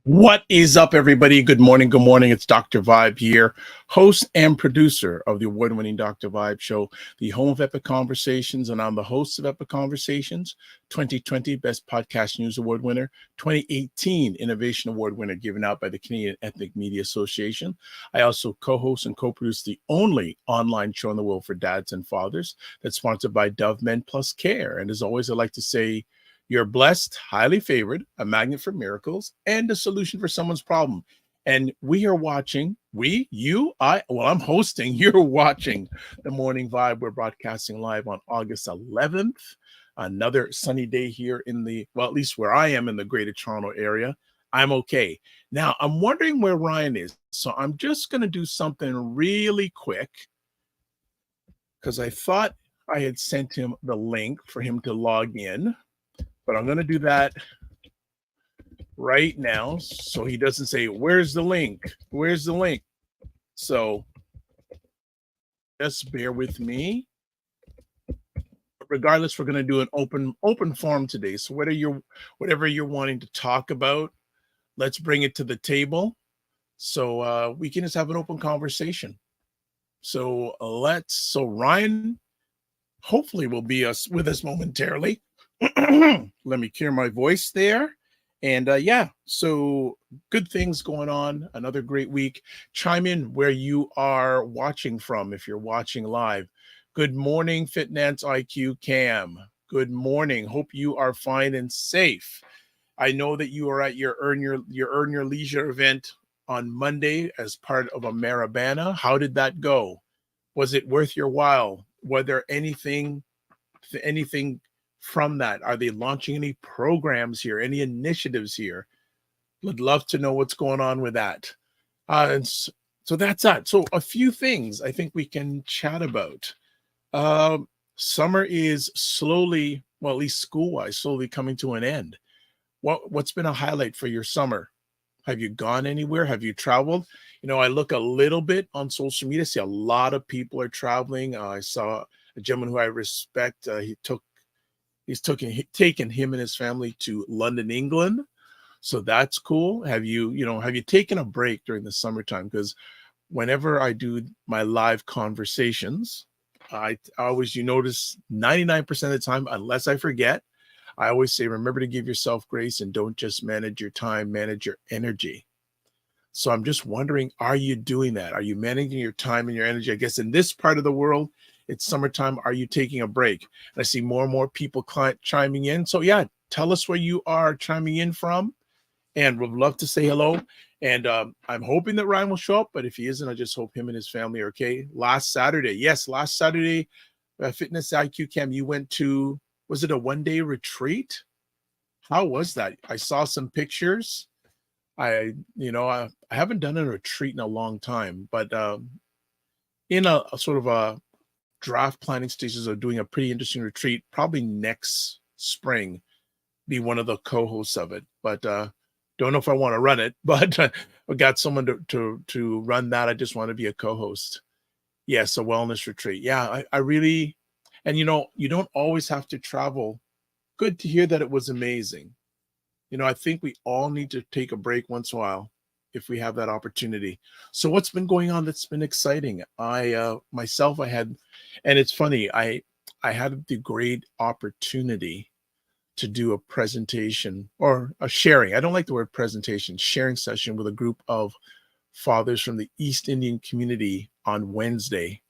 What is up, everybody? Good morning. Good morning. It's Dr. Vibe here, host and producer of the award-winning Dr. Vibe Show, the home of Epic Conversations, and I'm the host of Epic Conversations, 2020 Best Podcast News Award winner, 2018 Innovation Award winner given out by the Canadian Ethnic Media Association. I also co-host and co-produce the only online show in the world for dads and fathers that's sponsored by Dove Men Plus Care. And as always, I like to say, you're blessed, highly favored, a magnet for miracles, and a solution for someone's problem. And we are watching, I'm hosting, you're watching The Morning Vibe. We're broadcasting live on August 11th. Another sunny day here at least where I am in the Greater Toronto area. I'm okay. Now, I'm wondering where Ryan is. So I'm just going to do something really quick because I thought I had sent him the link for him to log in. But I'm going to do that right now so he doesn't say, where's the link? Where's the link? So just bear with me. Regardless, we're going to do an open forum today. So whatever you're wanting to talk about, let's bring it to the table so we can just have an open conversation. So Ryan hopefully will be with us momentarily. Let me clear my voice there. And so good things going on. Another great week. Chime in where you are watching from if you're watching live. Good morning, Fitness IQ Cam. Good morning. Hope you are fine and safe. I know that you are at your Earn Your Leisure event on Monday as part of a Marabana. How did that go? Was it worth your while? Were there anything from that? Are they launching any programs here, any initiatives here? Would love to know what's going on with that. And so that's that. So a few things I think we can chat about. Summer is slowly, well, at least school-wise, slowly coming to an end. What's been a highlight for your summer? Have you gone anywhere? Have you traveled? I look a little bit on social media, see a lot of people are traveling. I saw a gentleman who I respect. He's taken him and his family to London, England. So that's cool. Have you taken a break during the summertime? Because whenever I do my live conversations, I always, notice 99% of the time, unless I forget, I always say, remember to give yourself grace and don't just manage your time, manage your energy. So I'm just wondering, are you doing that? Are you managing your time and your energy? I guess in this part of the world, it's summertime. Are you taking a break? And I see more and more people chiming in. So yeah, tell us where you are chiming in from, and we'd love to say hello. And I'm hoping that Ryan will show up, but if he isn't, I just hope him and his family are okay. Last Saturday, Fitness IQ Cam, you went to, was it a one-day retreat? How was that? I saw some pictures. I haven't done a retreat in a long time, but in a sort of a draft planning stages of doing a pretty interesting retreat, probably next spring, be one of the co-hosts of it. But don't know if I want to run it, but I got someone to run that. I just want to be a co-host. Yes, a wellness retreat. Yeah, I really, and you don't always have to travel. Good to hear that it was amazing. I think we all need to take a break once in a while if we have that opportunity. So what's been going on that's been exciting? And it's funny, I had the great opportunity to do a presentation or a sharing. I don't like the word presentation, sharing session with a group of fathers from the East Indian community on Wednesday.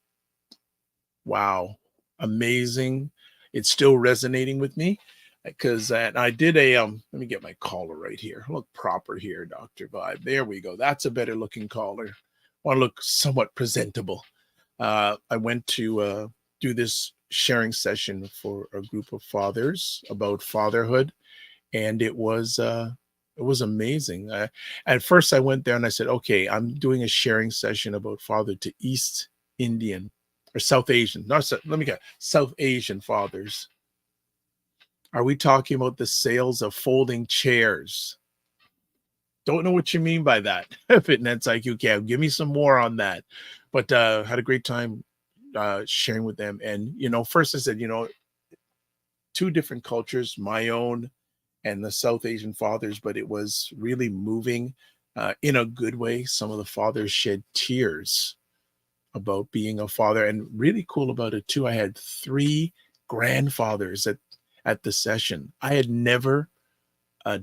Wow. Amazing. It's still resonating with me. Because I did let me get my collar right here. Look proper here, Dr. Vibe. There we go. That's a better looking collar. Want to look somewhat presentable. I went to do this sharing session for a group of fathers about fatherhood. and it was amazing. At first, I went there and I said, "Okay, I'm doing a sharing session about father to East Indian or South Asian. Not let me get South Asian fathers. Are we talking about the sales of folding chairs? Don't know what you mean by that. Fitness IQ Cam, give me some more on that." But had a great time sharing with them. And first I said, two different cultures, my own and the South Asian fathers, but it was really moving in a good way. Some of the fathers shed tears about being a father, and really cool about it too. I had three grandfathers at the session. I had never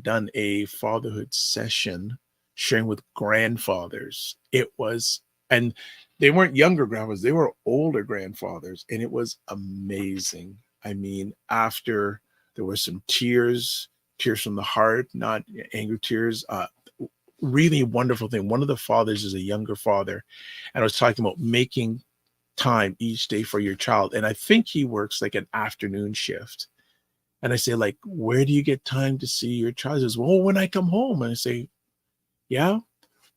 done a fatherhood session sharing with grandfathers. It was, and they weren't younger grandfathers, they were older grandfathers, and it was amazing. I mean, after there were some tears, tears from the heart, not anger tears. Really wonderful thing. One of the fathers is a younger father, and I was talking about making time each day for your child. And I think he works like an afternoon shift. And I say, like, where do you get time to see your child? He says, well, when I come home. And I say, yeah,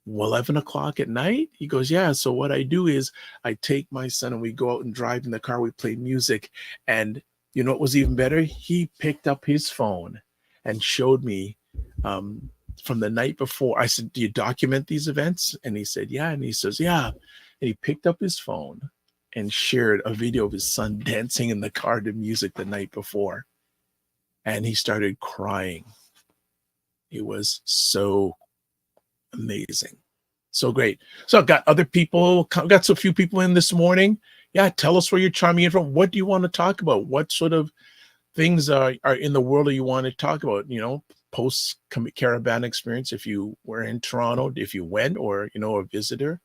11 o'clock at night? He goes, yeah. So what I do is I take my son and we go out and drive in the car. We play music. And you know what was even better? He picked up his phone and showed me from the night before. I said, do you document these events? And he said, yeah. And he says, yeah. And he picked up his phone and shared a video of his son dancing in the car to music the night before. And he started crying. It was so amazing. So great. So I've got other people, got so few people in this morning. Yeah, tell us where you're chiming in from. What do you want to talk about? What sort of things are in the world that you want to talk about? Post caravan experience, if you were in Toronto, if you went, or a visitor.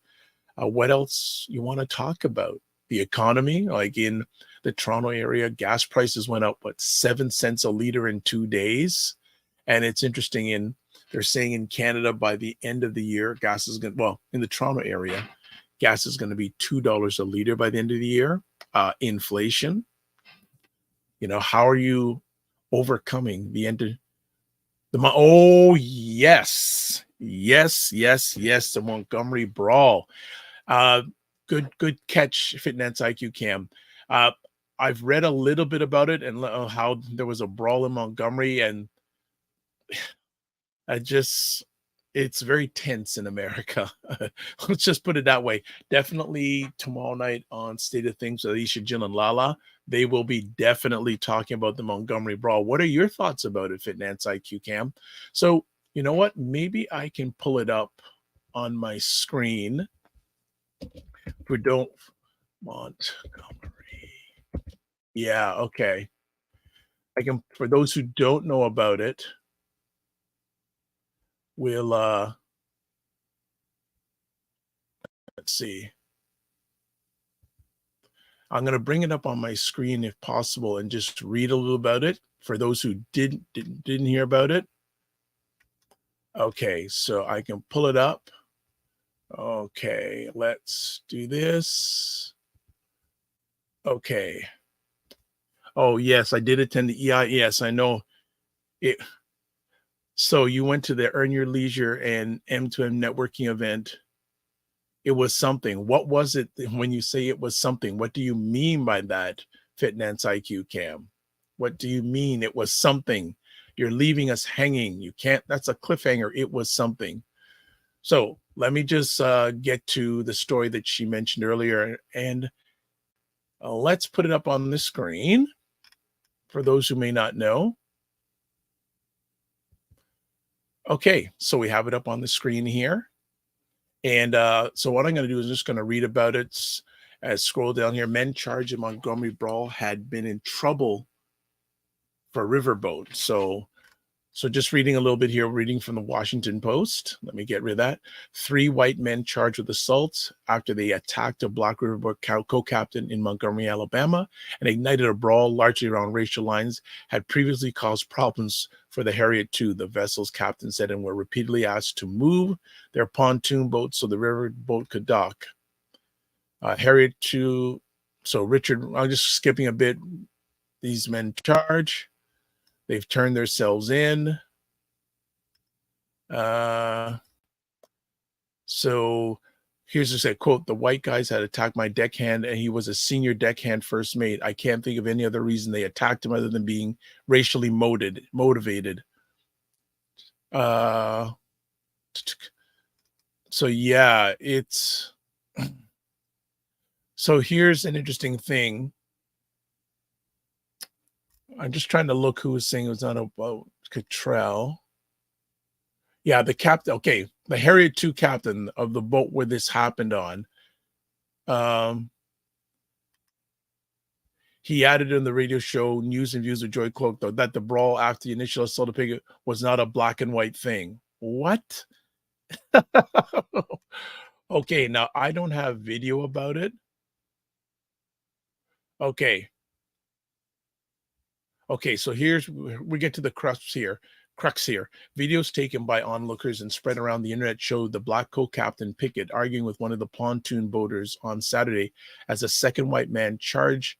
What else you want to talk about? The economy, like in the Toronto area, gas prices went up, 7 cents a liter in 2 days. And it's interesting, they're saying in Canada by the end of the year, gas is going to, well, in the Toronto area, gas is going to be $2 a liter by the end of the year. Inflation, how are you overcoming the end of oh, yes, the Montgomery Brawl. Good catch, Fitness IQ Cam. I've read a little bit about it and how there was a brawl in Montgomery, and it's very tense in America. Let's just put it that way. Definitely tomorrow night on State of Things with Alicia, Jill, and Lala, they will be definitely talking about the Montgomery Brawl. What are your thoughts about it, Fitness IQ Cam? So, you know what? Maybe I can pull it up on my screen. If we don't, Montgomery. Yeah, okay. I can, for those who don't know about it, we'll let's see. I'm going to bring it up on my screen if possible and just read a little about it for those who didn't hear about it. Okay, so I can pull it up. Okay, let's do this. Okay. Oh, yes, I did attend the EI. Yes, I know it. So you went to the Earn Your Leisure and M2M networking event. It was something. What was it when you say it was something? What do you mean by that, Fitness IQ Cam? What do you mean it was something? You're leaving us hanging. You can't, that's a cliffhanger. It was something. So let me just get to the story that she mentioned earlier, and let's put it up on the screen for those who may not know. Okay, so we have it up on the screen here. And so what I'm going to do is just going to read about it. As scroll down here, men charged in Montgomery Brawl had been in trouble for riverboat. So just reading a little bit here, reading from the Washington Post. Let me get rid of that. 3 white men charged with assault after they attacked a Black Riverboat co-captain in Montgomery, Alabama, and ignited a brawl largely around racial lines, had previously caused problems for the Harriet II, the vessel's captain said, and were repeatedly asked to move their pontoon boat so the riverboat could dock. Harriet II, so Richard, I'm just skipping a bit. These men charge. They've turned themselves in. So here's just a quote: "The white guys had attacked my deckhand, and he was a senior deckhand first mate. I can't think of any other reason they attacked him other than being racially motivated." So yeah, it's so here's an interesting thing. I'm just trying to look who was saying it was on a boat. Cottrell. Yeah, the captain. Okay, the Harriet II captain of the boat where this happened on. He added in the radio show News and Views with Joy Cloak, though, that the brawl after the initial assault of Pickett was not a black and white thing. What? Okay, now I don't have video about it. Okay. Okay, so here's we get to the crux here. Videos taken by onlookers and spread around the internet showed the black co-captain Pickett arguing with one of the pontoon boaters on Saturday as a second white man charges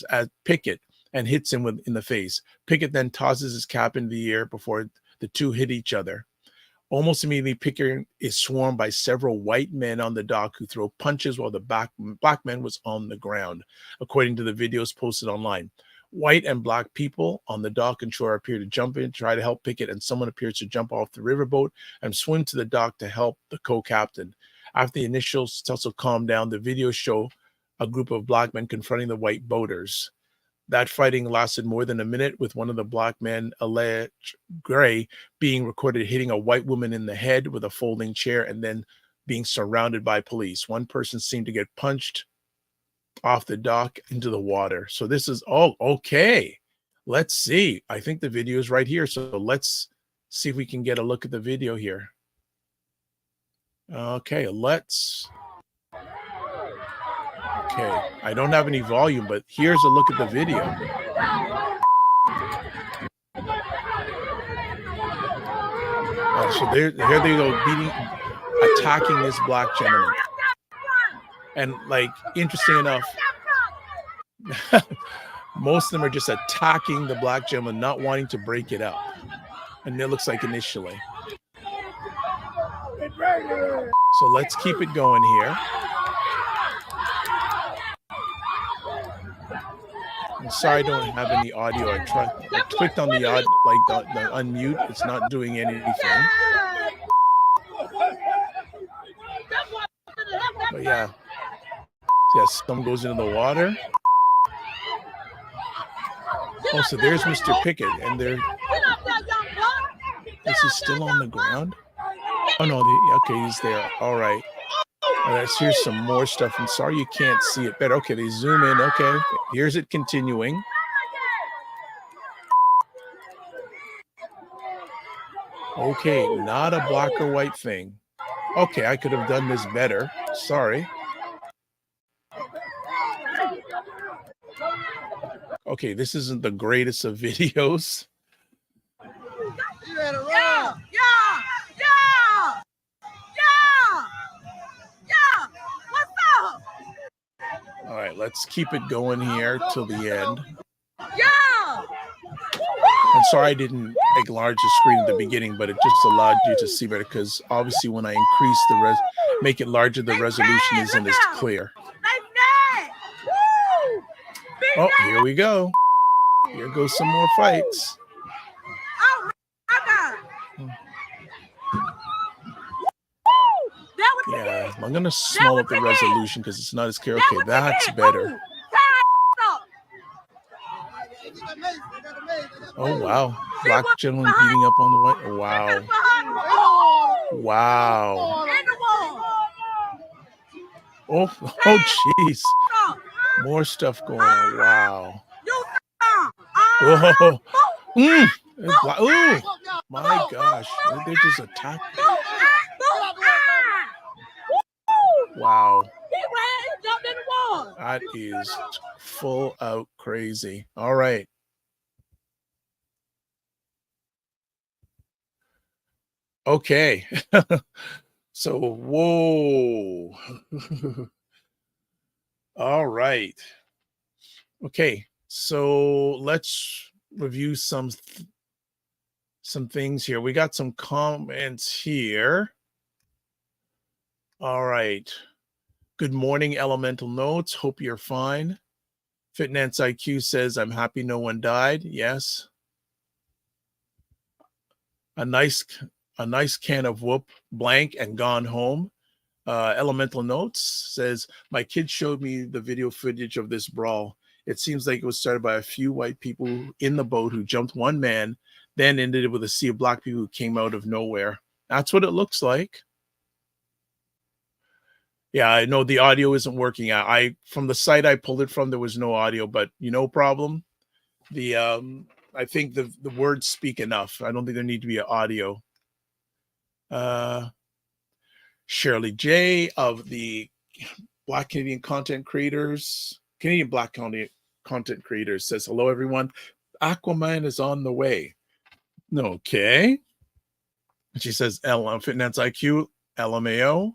at Pickett and hits him in the face. Pickett then tosses his cap into the air before the two hit each other. Almost immediately, Pickett is swarmed by several white men on the dock who throw punches while the black man was on the ground, according to the videos posted online. White and black people on the dock and shore appear to jump in, try to help Pickett, and someone appears to jump off the riverboat and swim to the dock to help the co-captain. After the initial tussle calmed down, the videos show a group of black men confronting the white boaters. That fighting lasted more than a minute, with one of the black men, alleged Gray, being recorded hitting a white woman in the head with a folding chair and then being surrounded by police. One person seemed to get punched off the dock into the water. So this is, oh, okay. Let's see. I think the video is right here. So let's see if we can get a look at the video here. Okay, okay, I don't have any volume, but here's a look at the video. So here they go, attacking this black gentleman. And like, interesting enough, most of them are just attacking the black gentleman, not wanting to break it up. And it looks like initially. So let's keep it going here. I'm sorry I don't have any audio. I clicked on the audio, like the unmute. It's not doing anything. But yeah. Yes, someone goes into the water. Oh, so there's Mr. Pickett, and is he still on the ground? Oh no, okay, he's there. All right. Here's some more stuff. I'm sorry you can't see it better. Okay, they zoom in. Okay, here's it continuing. Okay, not a black or white thing. Okay, I could have done this better. Sorry. Okay, this isn't the greatest of videos. All right, let's keep it going here till the end. I'm sorry I didn't enlarge the screen at the beginning, but it just allowed you to see better, because obviously when I increase make it larger, the resolution isn't as clear. Oh, here we go. Here goes some more fights. Yeah, I'm going to small up the resolution because it's not as clear. Okay, that's better. Oh, wow. Black gentleman beating up on the white. Wow. Wow. Oh, jeez. More stuff going on. Wow. Whoa. Oh, my gosh. They're just attacking. Wow. That is full out crazy. All right. Okay. So, whoa. All right. Okay. So let's review some things here. We got some comments here. All right. Good morning, Elemental Notes. Hope you're fine. Fitness IQ says, I'm happy no one died. Yes. A nice can of whoop blank and gone home. Elemental Notes says, my kids showed me the video footage of this brawl. It seems like it was started by a few white people in the boat who jumped one man, then ended it with a sea of black people who came out of nowhere. That's what it looks like. Yeah, I know the audio isn't working. I from the site I pulled it from, there was no audio, but problem. The I think the words speak enough. I don't think there need to be an audio. Shirley J of the Black Canadian Content Creators, Canadian Black Content Creators says, hello, everyone. Aquaman is on the way. Okay. She says, Fitness IQ, LMAO,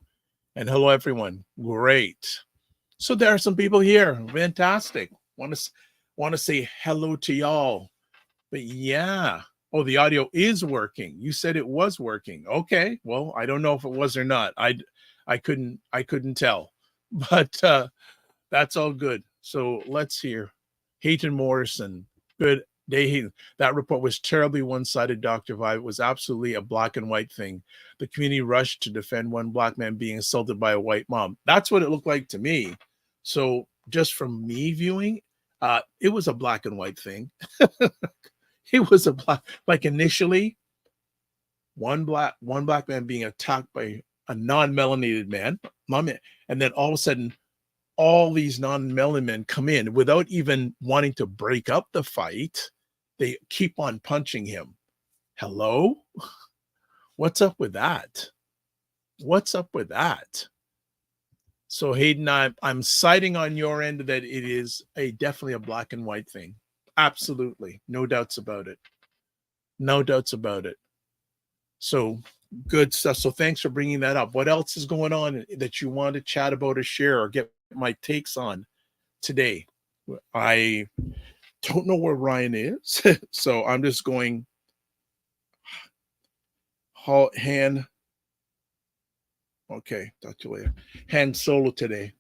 and hello, everyone. Great. So there are some people here. Fantastic. Want to say hello to y'all. But yeah. Oh, the audio is working. You said it was working. Okay. Well, I don't know if it was or not. I couldn't tell. But that's all good. So let's hear. Hayton Morrison. Good day, Hayton. That report was terribly one-sided, Dr. Vibe. It was absolutely a black and white thing. The community rushed to defend one black man being assaulted by a white mom. That's what it looked like to me. So just from me viewing, it was a black and white thing. It was a black, like initially, one black man being attacked by a non-melanated man, and then all of a sudden, all these non-melanated men come in without even wanting to break up the fight. They keep on punching him. Hello? What's up with that? What's up with that? So Hayden, I'm citing on your end that it is definitely a black and white thing. Absolutely. No doubts about it. No doubts about it. So good stuff. So thanks for bringing that up. What else is going on that you want to chat about or share or get my takes on today? I don't know where Ryan is. So I'm just going hand. Okay. Talk to you later. Hand solo today.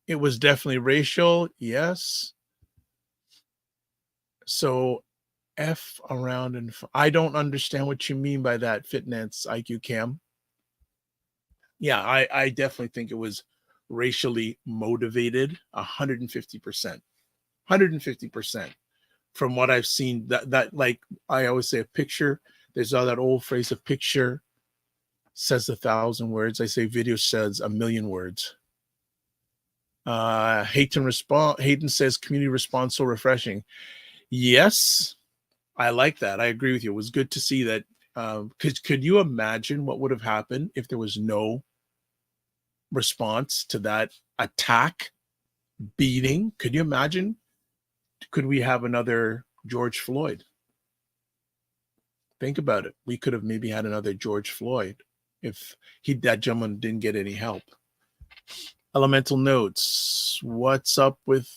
It was definitely racial. Yes. So F around and I don't understand what you mean by that, Fitness IQ Cam. Yeah, I definitely think it was racially motivated 150%. 150%. From what I've seen, that like I always say, a picture, there's all that old phrase, a picture says 1,000 words. I say video says 1,000,000 words. Hayden says community response so refreshing. Yes, I like that. I agree with you. It was good to see that. Could you imagine what would have happened if there was no response to that attack, beating? Could you imagine? Could we have another George Floyd? Think about it. We could have maybe had another George Floyd if that gentleman didn't get any help. Elemental Notes. What's up with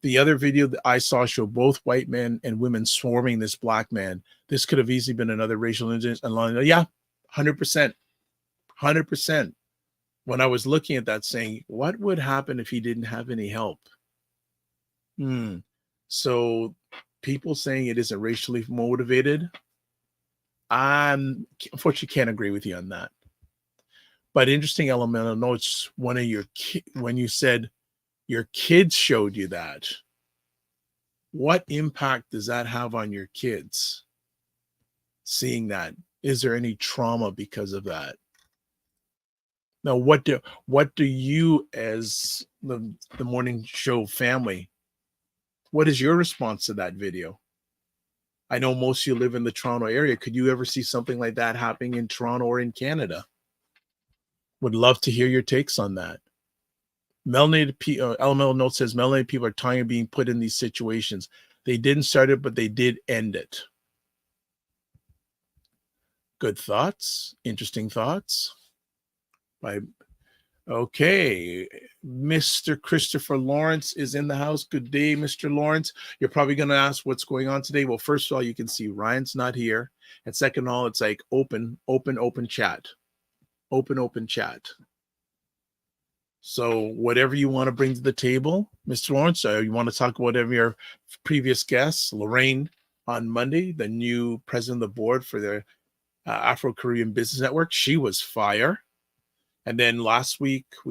the other video that I saw show both white men and women swarming this black man? This could have easily been another racial incident. Yeah, 100%. 100%. When I was looking at that saying, what would happen if he didn't have any help? So people saying it isn't racially motivated, I unfortunately can't agree with you on that. But interesting Elemental Notes, when you said your kids showed you that, what impact does that have on your kids? Seeing that, is there any trauma because of that? Now, what do you, as the morning show family, what is your response to that video? I know most of you live in the Toronto area. Could you ever see something like that happening in Toronto or in Canada? Would love to hear your takes on that. Elemental Note says melanated people are tired of being put in these situations. They didn't start it, but they did end it. Good thoughts. Interesting thoughts. By Okay. Mr. Christopher Lawrence is in the house. Good day, Mr. Lawrence. You're probably going to ask what's going on today. Well, first of all, you can see Ryan's not here. And second of all, it's like open chat. Open chat. So whatever you want to bring to the table, Mr. Lawrence, you want to talk about whatever your previous guests, Lorraine on Monday, the new president of the board for the Afro-Caribbean Business Network. She was fire. And then last week a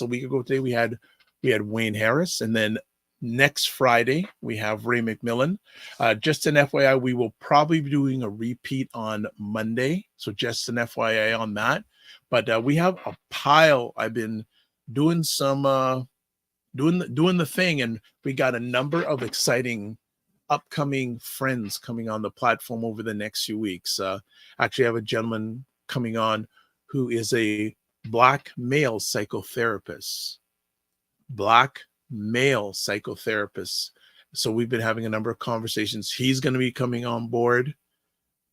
week ago today, we had Wayne Harris. And then next Friday, we have Ray McMillan. Just an FYI, we will probably be doing a repeat on Monday. So just an FYI on that. But we have a pile. I've been doing some doing the thing, and we got a number of exciting upcoming friends coming on the platform over the next few weeks. Actually, I have a gentleman coming on who is a Black male psychotherapist. So we've been having a number of conversations. He's going to be coming on board.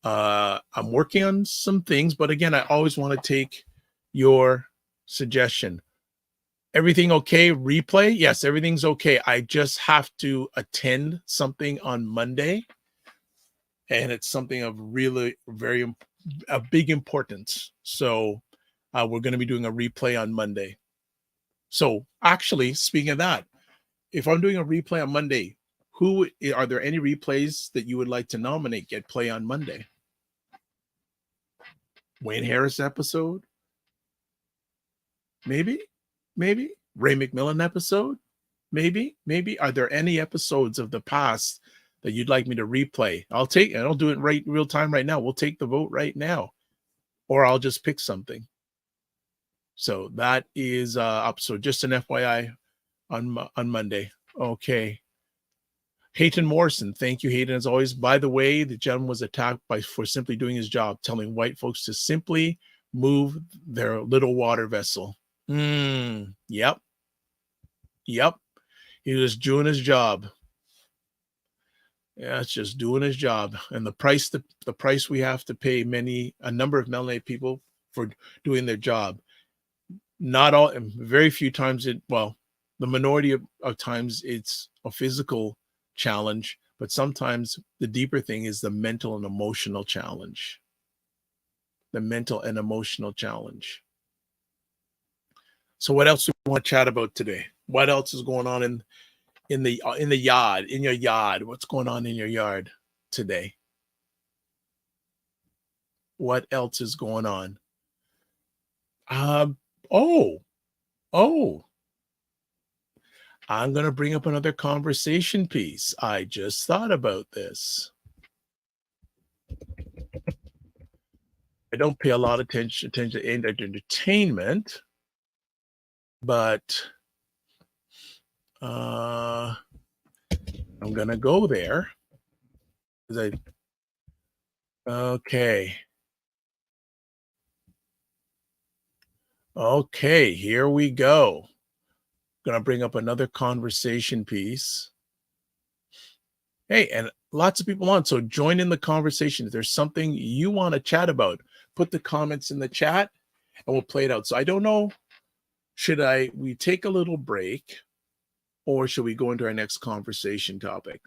I'm working on some things, but again, I always want to take your suggestion. Everything okay? Replay? Yes, everything's okay. I just have to attend something on Monday, and it's something of really a big importance. So we're going to be doing a replay on Monday. So actually, speaking of that, if I'm doing a replay on Monday, are there any replays that you would like to nominate get play on Monday? Wayne Harris episode? Maybe Ray McMillan episode? Maybe. Are there any episodes of the past that you'd like me to replay? I'll do it right real time right now. We'll take the vote right now, or I'll just pick something. So that is up. So just an FYI on Monday. Okay. Hayden Morrison, thank you, Hayden, as always. By the way, the gentleman was attacked for simply doing his job, telling white folks to simply move their little water vessel. Yep. He was doing his job. Yeah, it's just doing his job. And the price we have to pay a number of melanated people for doing their job. Not all, very few times the minority of times it's a physical challenge, but sometimes the deeper thing is the mental and emotional challenge. So what else do we want to chat about today? What else is going on in the yard, in your yard? What's going on in your yard today? What else is going on? I'm going to bring up another conversation piece. I just thought about this. I don't pay a lot of attention to entertainment, but I'm going to go there. Okay, here we go. Going to bring up another conversation piece. Hey, and lots of people on, so join in the conversation. If there's something you want to chat about, put the comments in the chat and we'll play it out. So I don't know, should we take a little break, or should we go into our next conversation topic?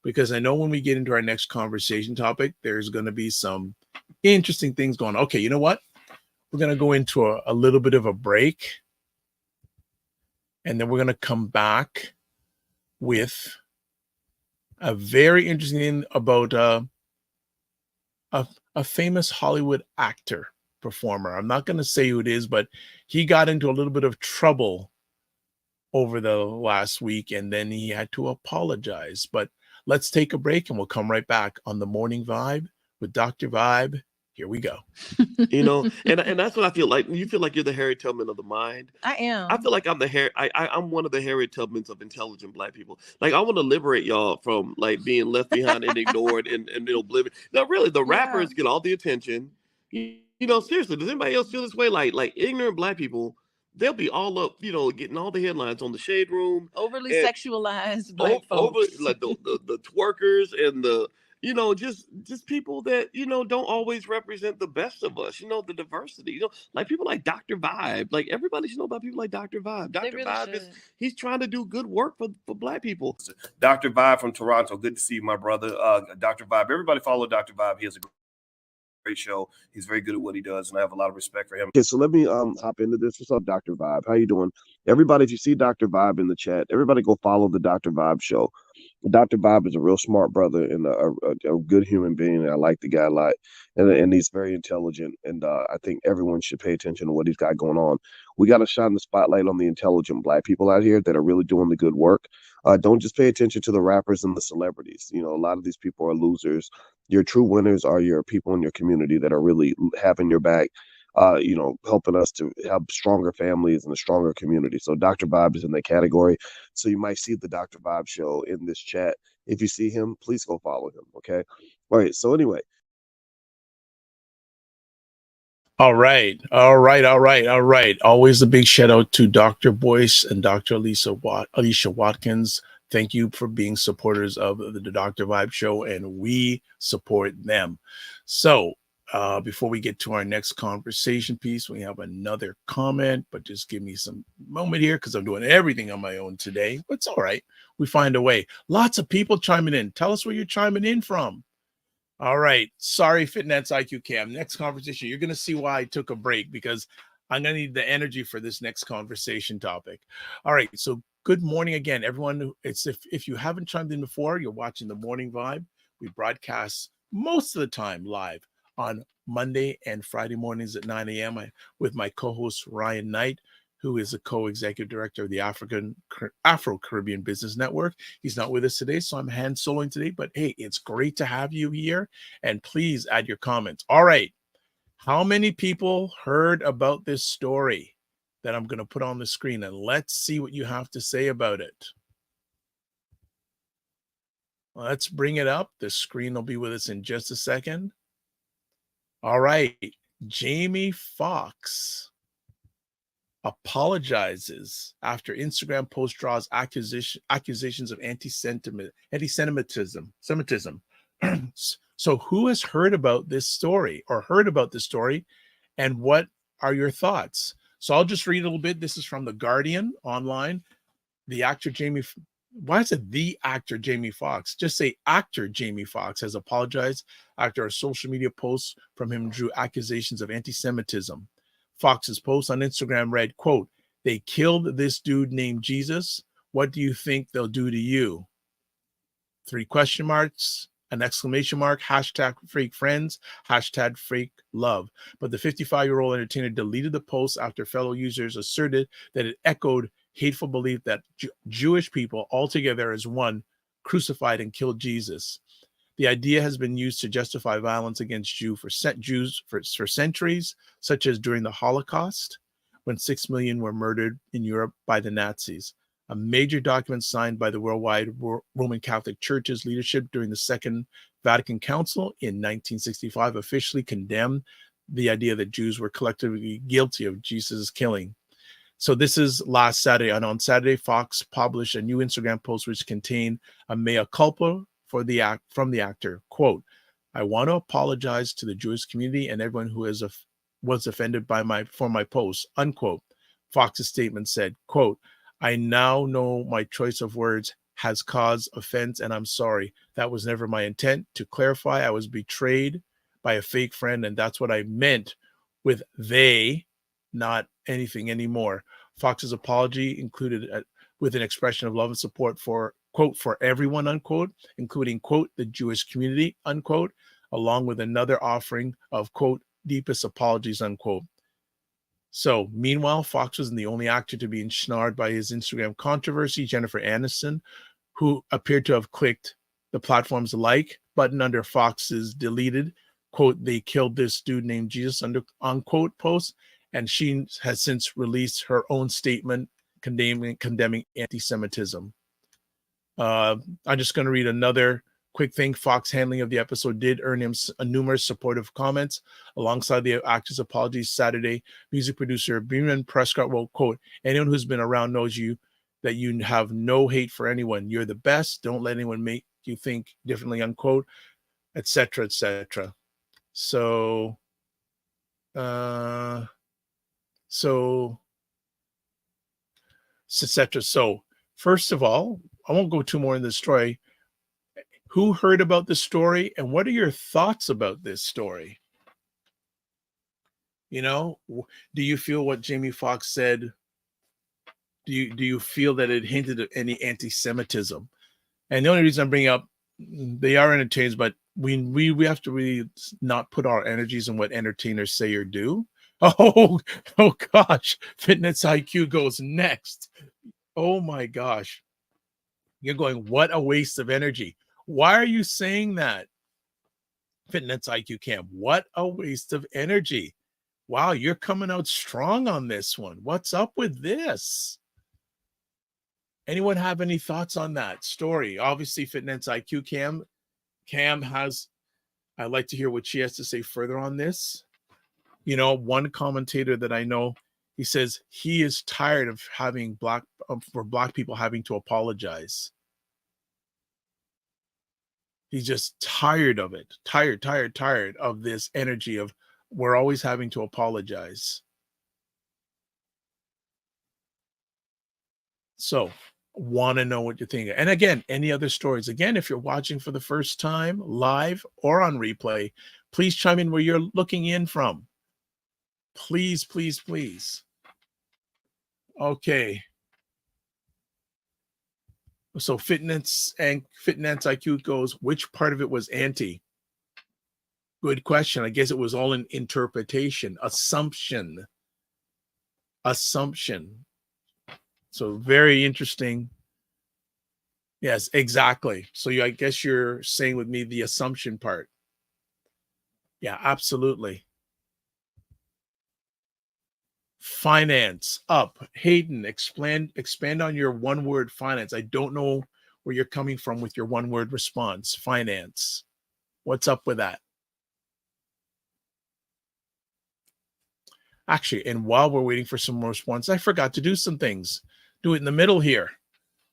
Because I know when we get into our next conversation topic, there's going to be some interesting things going on. Okay, you know what? We're going to go into a little bit of a break, and then we're going to come back with a very interesting thing about a famous Hollywood actor, performer. I'm not going to say who it is, but he got into a little bit of trouble over the last week, and then he had to apologize. But let's take a break, and we'll come right back on the Morning Vibe with Dr. Vibe. Here we go. And that's what I feel like. You feel like you're the Harriet Tubman of the mind. I am. I feel like I'm one of the Harriet Tubmans of intelligent Black people. Like, I want to liberate y'all from like being left behind and ignored and oblivion. No, really, the rappers get all the attention. Seriously, does anybody else feel this way? Like ignorant Black people, they'll be all up, getting all the headlines on the Shade Room. Overly sexualized Black folks. Like the twerkers and the just people that don't always represent the best of us. The diversity. Like people like Dr. Vibe. Like everybody should know about people like Dr. Vibe. They Dr. really Vibe should. he's trying to do good work for Black people. Dr. Vibe from Toronto. Good to see you, my brother. Dr. Vibe. Everybody follow Dr. Vibe. He has a great show. He's very good at what he does, and I have a lot of respect for him. Okay, so let me hop into this. What's up, Dr. Vibe? How you doing? Everybody, if you see Dr. Vibe in the chat, everybody go follow the Dr. Vibe show. Dr. Vibe is a real smart brother and a good human being. I like the guy a lot, and he's very intelligent. And I think everyone should pay attention to what he's got going on. We got to shine the spotlight on the intelligent Black people out here that are really doing the good work. Don't just pay attention to the rappers and the celebrities. A lot of these people are losers. Your true winners are your people in your community that are really having your back. Helping us to have stronger families and a stronger community. So Dr. Vibe is in that category. So you might see the Dr. Vibe show in this chat. If you see him, please go follow him. Okay. All right. So anyway. All right. Always a big shout out to Dr. Boyce and Dr. Alicia Watkins. Thank you for being supporters of the Dr. Vibe show, and we support them. So before we get to our next conversation piece, we have another comment, but just give me some moment here because I'm doing everything on my own today. But it's all right. We find a way. Lots of people chiming in. Tell us where you're chiming in from. All right. Sorry, Fitness IQ Cam. Next conversation. You're going to see why I took a break because I'm going to need the energy for this next conversation topic. All right. So good morning again, everyone. It's if you haven't chimed in before, you're watching the Morning Vibe. We broadcast most of the time live on Monday and Friday mornings at 9 a.m. with my co-host Ryan Knight, who is a co-executive director of the Afro-Caribbean Business Network. He's not with us today, so I'm hand soloing today, but hey, it's great to have you here, and please add your comments. All right, how many people heard about this story that I'm going to put on the screen, and let's see what you have to say about it. Let's bring it up. The screen will be with us in just a second. All right, Jamie Foxx apologizes after Instagram post draws accusations of anti-Semitism. So who has heard about this story, and what are your thoughts? So I'll just read a little bit. This is from The Guardian online. The actor why is it the actor Jamie Foxx? Just say actor Jamie Foxx has apologized after a social media post from him drew accusations of anti-Semitism. Fox's post on Instagram read, quote, "They killed this dude named Jesus. What do you think they'll do to you?" 3 question marks, an exclamation mark, hashtag fake friends, hashtag fake love. But the 55-year-old entertainer deleted the post after fellow users asserted that it echoed hateful belief that Jewish people altogether as one crucified and killed Jesus. The idea has been used to justify violence against Jews for centuries, such as during the Holocaust, when 6 million were murdered in Europe by the Nazis. A major document signed by the worldwide Roman Catholic Church's leadership during the Second Vatican Council in 1965 officially condemned the idea that Jews were collectively guilty of Jesus' killing. So this is last Saturday, and on Saturday, Fox published a new Instagram post which contained a mea culpa from the actor. Quote, "I want to apologize to the Jewish community and everyone who was offended by my post," unquote. Fox's statement said, quote, "I now know my choice of words has caused offense, and I'm sorry. That was never my intent. To clarify, I was betrayed by a fake friend, and that's what I meant with they, not anything anymore." Fox's apology included with an expression of love and support for, quote, "for everyone," unquote, including, quote, "the Jewish community," unquote, along with another offering of, quote, "deepest apologies," unquote. So meanwhile, Fox wasn't the only actor to be ensnared by his Instagram controversy. Jennifer Aniston, who appeared to have clicked the platform's like button under Fox's deleted, quote, "they killed this dude named Jesus," unquote post, and she has since released her own statement condemning anti-Semitism. I'm just going to read another quick thing. Fox handling of the episode did earn him numerous supportive comments. Alongside the actor's apologies Saturday, music producer Beeman Prescott wrote, quote, "Anyone who's been around knows that you have no hate for anyone. You're the best. Don't let anyone make you think differently," unquote. etc., etc. So, so, etc. So, first of all, I won't go too more in the story. Who heard about the story, and what are your thoughts about this story? You know, do you feel what Jamie Foxx said? Do you feel that it hinted at any anti-Semitism? And the only reason I'm bringing up, they are entertainers, but we have to really not put our energies in what entertainers say or do. Oh, oh gosh, Fitness IQ goes next. Oh my gosh. You're going, what a waste of energy. Why are you saying that? Fitness IQ Cam, what a waste of energy. Wow, you're coming out strong on this one. What's up with this? Anyone have any thoughts on that story? Obviously, Fitness IQ Cam has, I'd like to hear what she has to say further on this. You know, one commentator that I know, he says he is tired of having for black people having to apologize. He's just tired of it. Tired of this energy of we're always having to apologize. So, want to know what you think. And again, any other stories. Again, if you're watching for the first time, live or on replay, please chime in where you're looking in from. Please, please, please. Okay. So Fitness IQ goes, which part of it was anti? Good question. I guess it was all an interpretation, assumption. So very interesting. Yes, exactly. So I guess you're saying with me the assumption part. Yeah, absolutely. Finance up. Hayden, expand on your one word finance. I don't know where you're coming from with your one word response. Finance. What's up with that? Actually, and while we're waiting for some more response, I forgot to do some things. Do it in the middle here.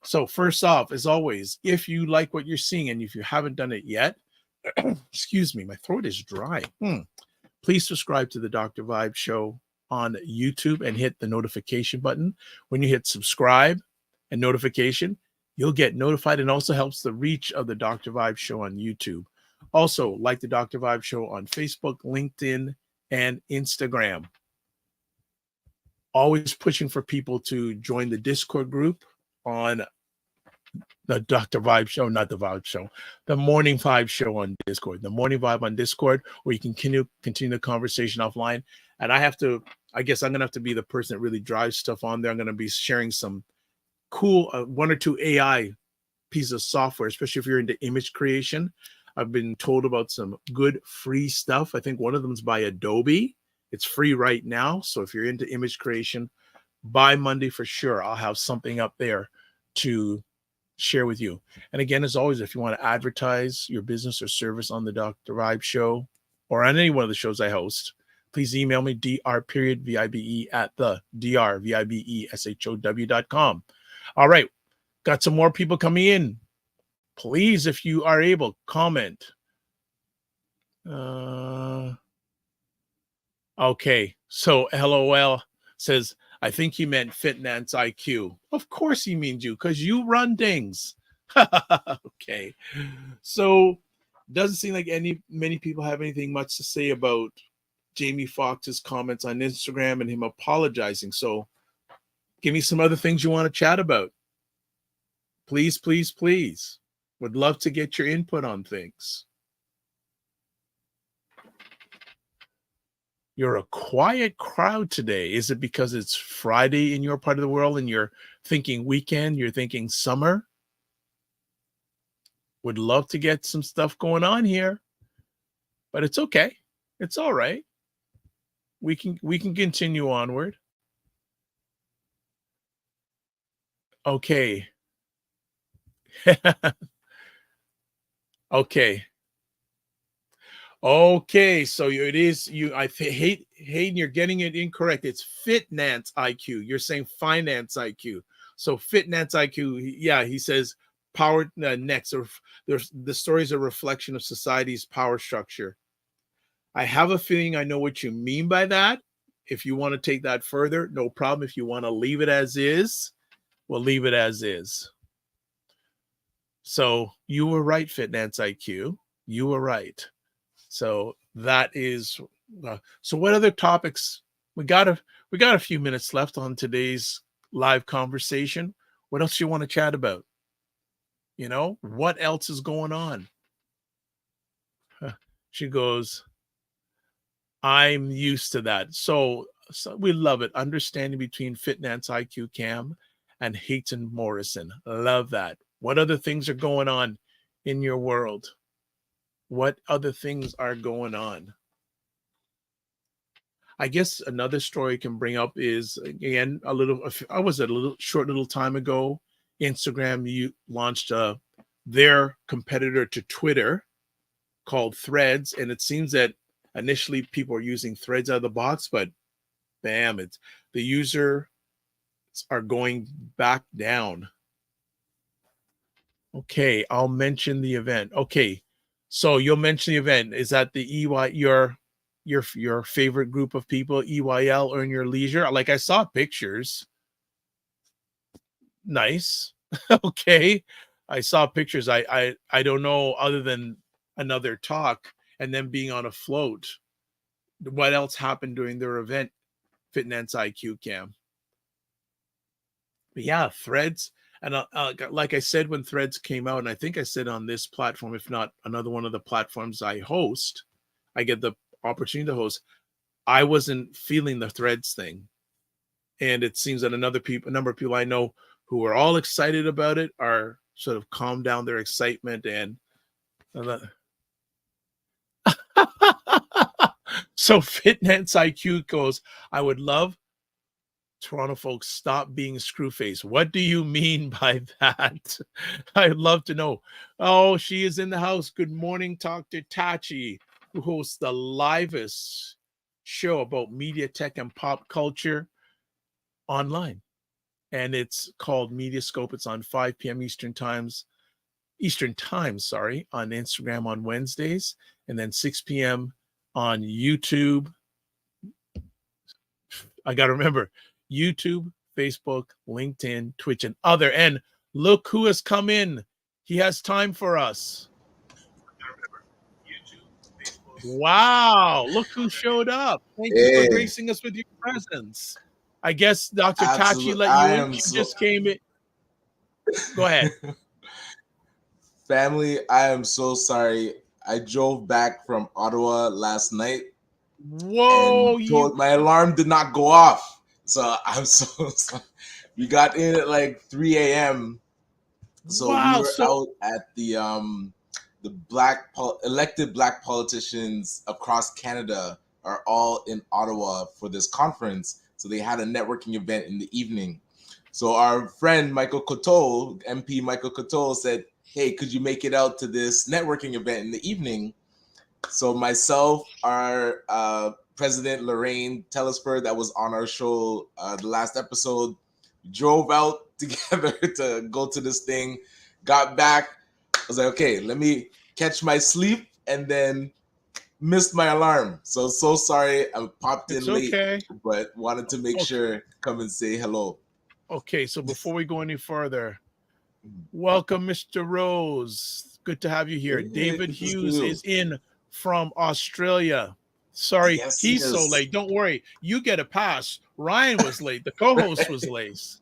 So first off, as always, if you like what you're seeing and if you haven't done it yet, excuse me, my throat is dry. Please subscribe to the Dr. Vibe Show on YouTube and hit the notification button. When you hit subscribe and notification, you'll get notified, and also helps the reach of the Dr. Vibe Show on YouTube. Also, like the Dr. Vibe Show on Facebook, LinkedIn, and Instagram. Always pushing for people to join the Discord group on the Dr. Vibe Show, not the Vibe Show, the Morning Vibe Show on Discord, the Morning Vibe on Discord, where you can continue the conversation offline. And I guess I'm going to have to be the person that really drives stuff on there. I'm going to be sharing some cool one or two AI pieces of software, especially if you're into image creation. I've been told about some good free stuff. I think one of them is by Adobe. It's free right now. So if you're into image creation, by Monday for sure, I'll have something up there to share with you. And again, as always, if you want to advertise your business or service on the Dr. Vibe Show or on any one of the shows I host, please email me dr.vibe at the drvibeshow.com. All right, got some more people coming in. Please, if you are able, comment. Okay, so LOL says, I think he meant Fitness IQ. Of course he means you, because you run things. Okay, so doesn't seem like many people have anything much to say about Jamie Foxx's comments on Instagram and him apologizing. So give me some other things you want to chat about. Please, please, please. Would love to get your input on things. You're a quiet crowd today. Is it because it's Friday in your part of the world and you're thinking weekend, you're thinking summer? Would love to get some stuff going on here, but it's okay. It's all right. We can continue onward. Okay. Okay. Okay, so it is you. I hate Hayden. You're getting it incorrect. It's Fitness IQ. You're saying finance IQ. So Fitness IQ. Yeah, he says power next. There's the story is a reflection of society's power structure. I have a feeling I know what you mean by that. If you want to take that further, no problem. If you want to leave it as is, we'll leave it as is. So you were right, Fitness IQ. You were right. So that is. So what other topics? We got a few minutes left on today's live conversation. What else you want to chat about? You know, what else is going on? She goes, I'm used to that. So we love it. Understanding between Fitness IQ Cam and Hayton Morrison. Love that. What other things are going on in your world? What other things are going on? I guess another story I can bring up is, again, I was a short little time ago, Instagram launched their competitor to Twitter called Threads, and it seems that initially people are using Threads out of the box, but bam, it's the user are going back down. Okay, I'll mention the event. Okay, so you'll mention the event. Is that the EY your favorite group of people, EYL, Earn Your Leisure? Like, I saw pictures. Nice. Okay, I saw pictures. I don't know, other than another talk and then being on a float, what else happened during their event, Fitness IQ Cam? But yeah, Threads. And like I said, when Threads came out, and I think I said on this platform, if not another one of the platforms I host, I get the opportunity to host, I wasn't feeling the Threads thing. And it seems that a number of people I know who are all excited about it are sort of calmed down their excitement. And so Fitness IQ goes, I would love Toronto folks stop being screwface. What do you mean by that? I'd love to know. Oh, she is in the house. Good morning, Dr. Tachi, who hosts the livest show about media, tech, and pop culture online. And it's called Mediascope. It's on 5 p.m. Eastern time, on Instagram on Wednesdays, and then 6 p.m. on YouTube. I got to remember, YouTube, Facebook, LinkedIn, Twitch, and other. And look who has come in. He has time for us. Wow, look who showed up. Thank you for gracing us with your presence. I guess Dr. Tachi let you in. You just came in. Go ahead. Family, I am so sorry. I drove back from Ottawa last night. Whoa, and my alarm did not go off. So I'm so sorry. We got in at like 3 a.m. So we were out at the elected black politicians across Canada are all in Ottawa for this conference. So they had a networking event in the evening. So our friend Michael Coteau, MP Michael Coteau, said, hey, could you make it out to this networking event in the evening? So myself, our President Lorraine Telesford, that was on our show the last episode, drove out together to go to this thing, got back. I was like, okay, let me catch my sleep, and then missed my alarm. So sorry, I popped in late, but wanted to make sure come and say hello. Okay, so before we go any further, welcome, Mr. Rose. Good to have you here. Hey, David Hughes is in from Australia. Sorry, he's so late. Don't worry. You get a pass. Ryan was late. The co-host was late.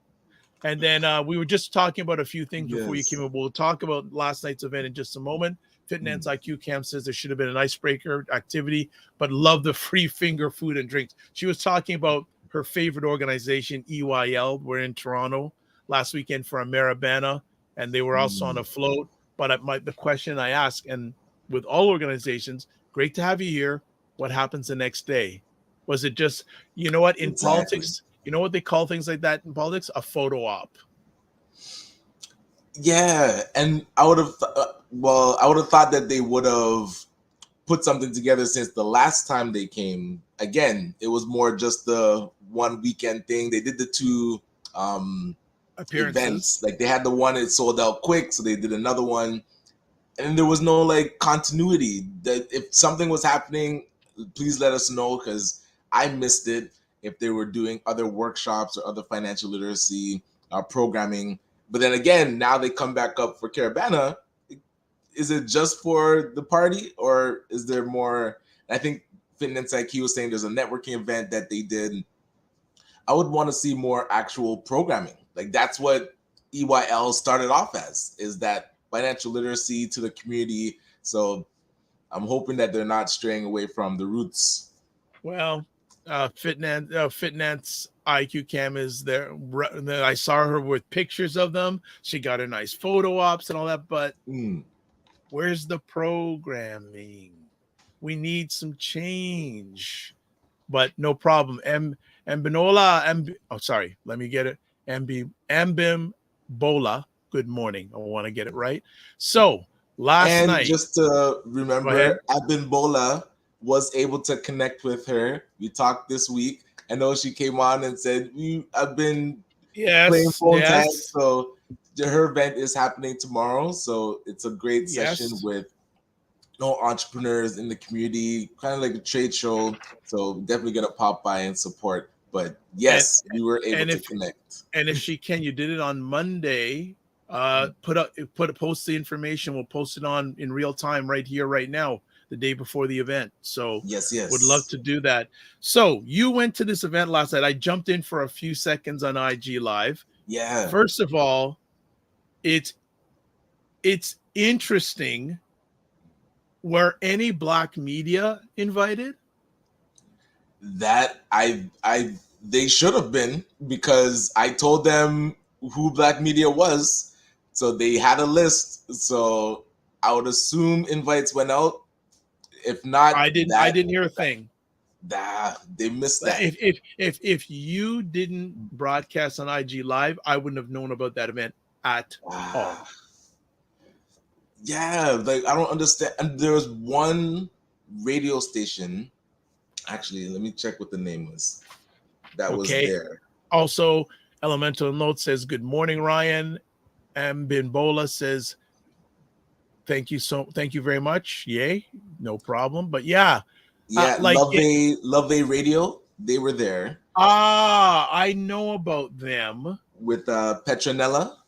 And then we were just talking about a few things before you came in. We'll talk about last night's event in just a moment. Fitness IQ Cam says there should have been an icebreaker activity, but love the free finger food and drinks. She was talking about her favorite organization, EYL. We're in Toronto last weekend for a Maribana, and they were also on a float. But the question I ask, and with all organizations, great to have you here. What happens the next day? Was it just, you know what, in politics, you know what they call things like that in politics? A photo op. Yeah, and I would have, I would have thought that they would have put something together since the last time they came. Again, it was more just the one weekend thing. They did the two appearances. Like they had the one that sold out quick, so they did another one, and there was no like continuity. That if something was happening, please let us know, because I missed it. If they were doing other workshops or other financial literacy programming, but then again, now they come back up for Caravana. Is it just for the party, or is there more? I think Fitness IQ was saying there's a networking event that they did. I would want to see more actual programming. Like that's what EYL started off as, is that financial literacy to the community. So I'm hoping that they're not straying away from the roots. Well, Fitness IQ Cam is there. I saw her with pictures of them. She got a nice photo ops and all that, but where's the programming? We need some change, but no problem. Let me get it. Ambim Bola. Good morning. I want to get it right. So last night, just to remember, Abimbola was able to connect with her. We talked this week. I know she came on and said, I've been playing phone tag. So her event is happening tomorrow. So it's a great session with entrepreneurs in the community, kind of like a trade show. So definitely going to pop by and support. But yes, we were able to connect. And if she can, you did it on Monday. Post the information. We'll post it on in real time right here, right now, the day before the event. So yes, would love to do that. So you went to this event last night. I jumped in for a few seconds on IG Live. Yeah. First of all, it's interesting. Were any Black media invited? That they should have been, because I told them who Black media was, so they had a list. So I would assume invites went out. If not, I didn't hear a thing. They missed that. If you didn't broadcast on IG Live, I wouldn't have known about that event at all. Yeah, like I don't understand. And there was one radio station. Actually, let me check what the name was. That was there. Also, Elemental Note says, "Good morning, Ryan." And Binbola says, "Thank you very much." Yay, no problem. But Love Radio, they were there. I know about them. With Petronella.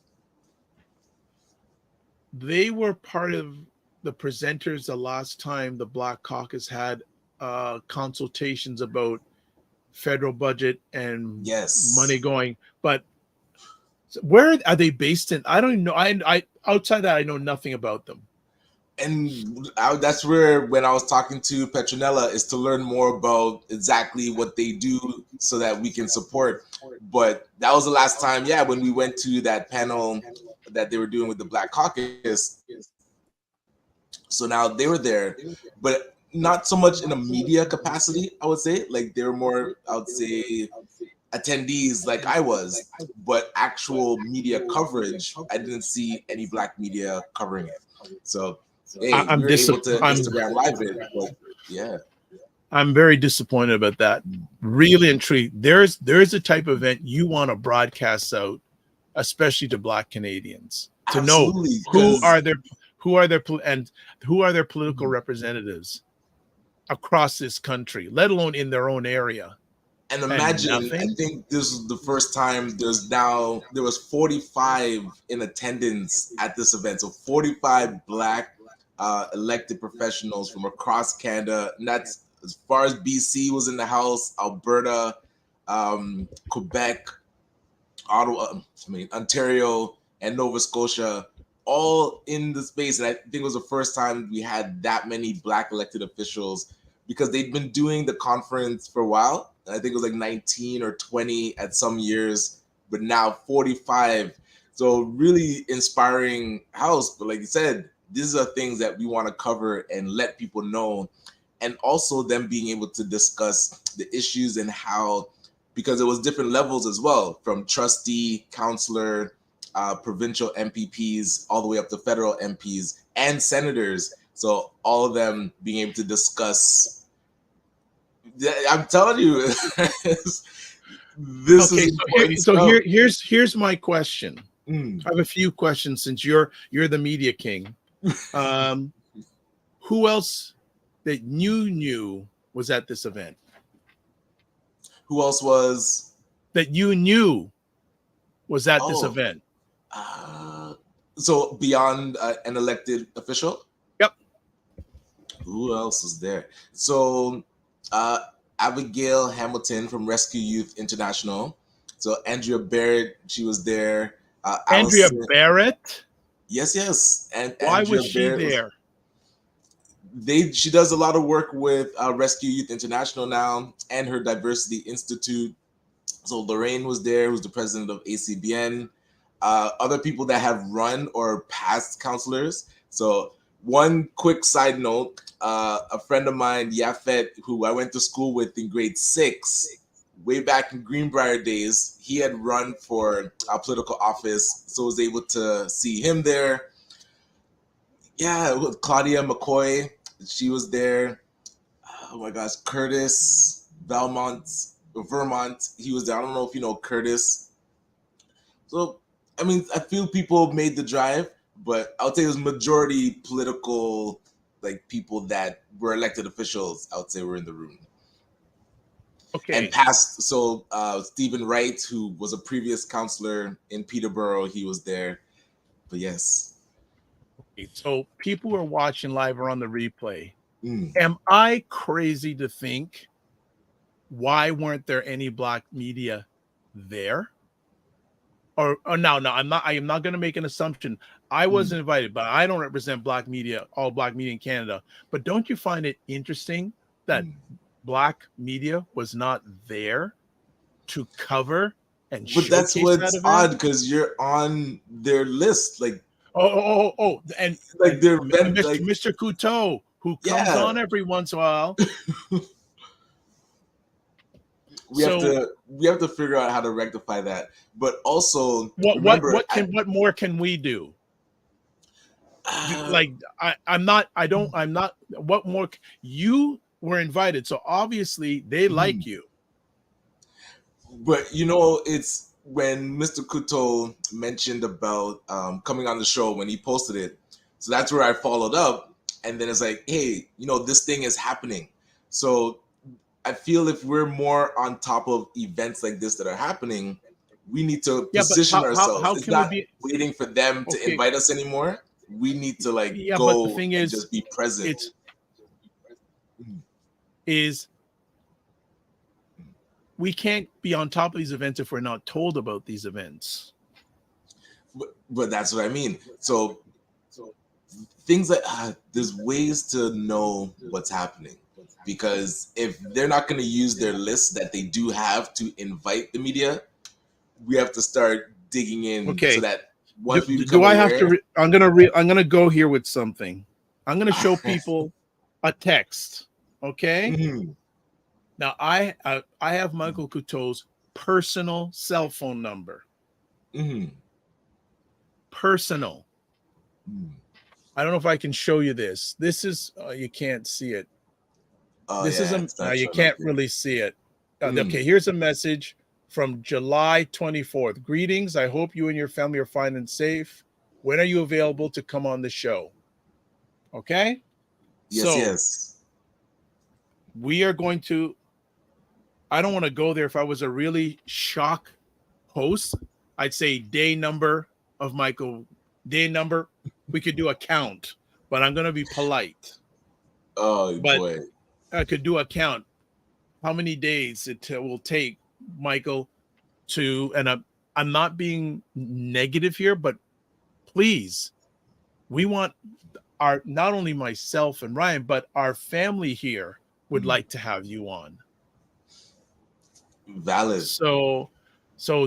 They were part of the presenters the last time the Black Caucus had consultations about federal budget and money going. But where are they based in? I don't know. I outside that, I know nothing about them. And that's where, when I was talking to Petronella, is to learn more about exactly what they do so that we can support. But that was the last time, when we went to that panel that they were doing with the Black Caucus. So now they were there, but not so much in a media capacity, I would say. Like they were more, I would say, attendees like I was, but actual media coverage, I didn't see any Black media covering it. So hey, we were able to Instagram Live it, but I'm very disappointed about that. Really intrigued. There's a type of event you want to broadcast out, especially to Black Canadians, to know who are their political representatives across this country, let alone in their own area. And imagine, I think this is the first time there was 45 in attendance at this event. So 45 Black elected professionals from across Canada. And that's as far as BC was in the house, Alberta, Quebec, Ottawa, Ontario, and Nova Scotia, all in the space. And I think it was the first time we had that many Black elected officials, because they'd been doing the conference for a while. I think it was like 19 or 20 at some years, but now 45. So really inspiring house. But like you said, these are things that we want to cover and let people know. And also them being able to discuss the issues and how, because it was different levels as well, from trustee, counselor, provincial MPPs, all the way up to federal MPs and senators. So all of them being able to discuss. I'm telling you, This Okay, is important so stuff. here's my question. Mm. I have a few questions since you're the media king. Who else that you knew was at this event? Who else was? That you knew was at this Oh, event? so beyond an elected official? Yep. Who else is there? So uh, Abigail Hamilton from Rescue Youth International. So Andrea Barrett, she was there. Andrea Allison, Barrett. yes, and Why Andrea was she Barrett there? she does a lot of work with Rescue Youth International now and her Diversity Institute. So Lorraine was there, who's the president of ACBN. Other people that have run or past counselors. So one quick side note, a friend of mine, Yafet, who I went to school with in grade 6, way back in Greenbrier days, he had run for a political office, so I was able to see him there. Yeah, with Claudia McCoy, she was there. Oh my gosh, Curtis Vermont, he was there. I don't know if you know Curtis. So, I mean, I feel people made the drive, but I would say it was majority political, like people that were elected officials, I would say were in the room. Okay. And past, so Stephen Wright, who was a previous counselor in Peterborough, he was there. But yes. Okay, so people who are watching live or on the replay. Mm. Am I crazy to think why weren't there any Black media there? Or no, I'm not. I am not going to make an assumption. I wasn't invited, but I don't represent Black media, all Black media in Canada. But don't you find it interesting that Black media was not there to cover and But that's showcase what's that event? odd, because you're on their list, like and like their and event, Mr. like Mr. Couteau, who comes yeah. on every once in a while. We have to figure out how to rectify that. But also, what remember, what more can we do? Like I'm not. What more? You were invited, so obviously they like you. But you know, it's when Mr. Couteau mentioned about coming on the show, when he posted it. So that's where I followed up, and then it's like, hey, you know, this thing is happening. So I feel if we're more on top of events like this that are happening, we need to position ourselves. How it's can not we be waiting for them to invite us anymore. We need to go but the thing and is, just be present. We can't be on top of these events if we're not told about these events. But that's what I mean. So things like there's ways to know what's happening, because if they're not going to use their list that they do have to invite the media, we have to start digging in so that once we become aware, I'm gonna go here with something. I'm gonna show people a text. Okay. Mm-hmm. Now I have Michael Couteau's personal cell phone number. Mm-hmm. Personal. Mm-hmm. I don't know if I can show you this. This is you can't see it. You can't really see it. Okay, here's a message from July 24th. Greetings. I hope you and your family are fine and safe. When are you available to come on the show? Okay. Yes. We are going to. I don't want to go there. If I was a really shock host, I'd say day number of Michael. Day number. We could do a count, but I'm going to be polite. Oh, boy. I could do a count. How many days it will take Michael to, and I'm not being negative here, but please, we want not only myself and Ryan, but our family here would like to have you on. Valid. So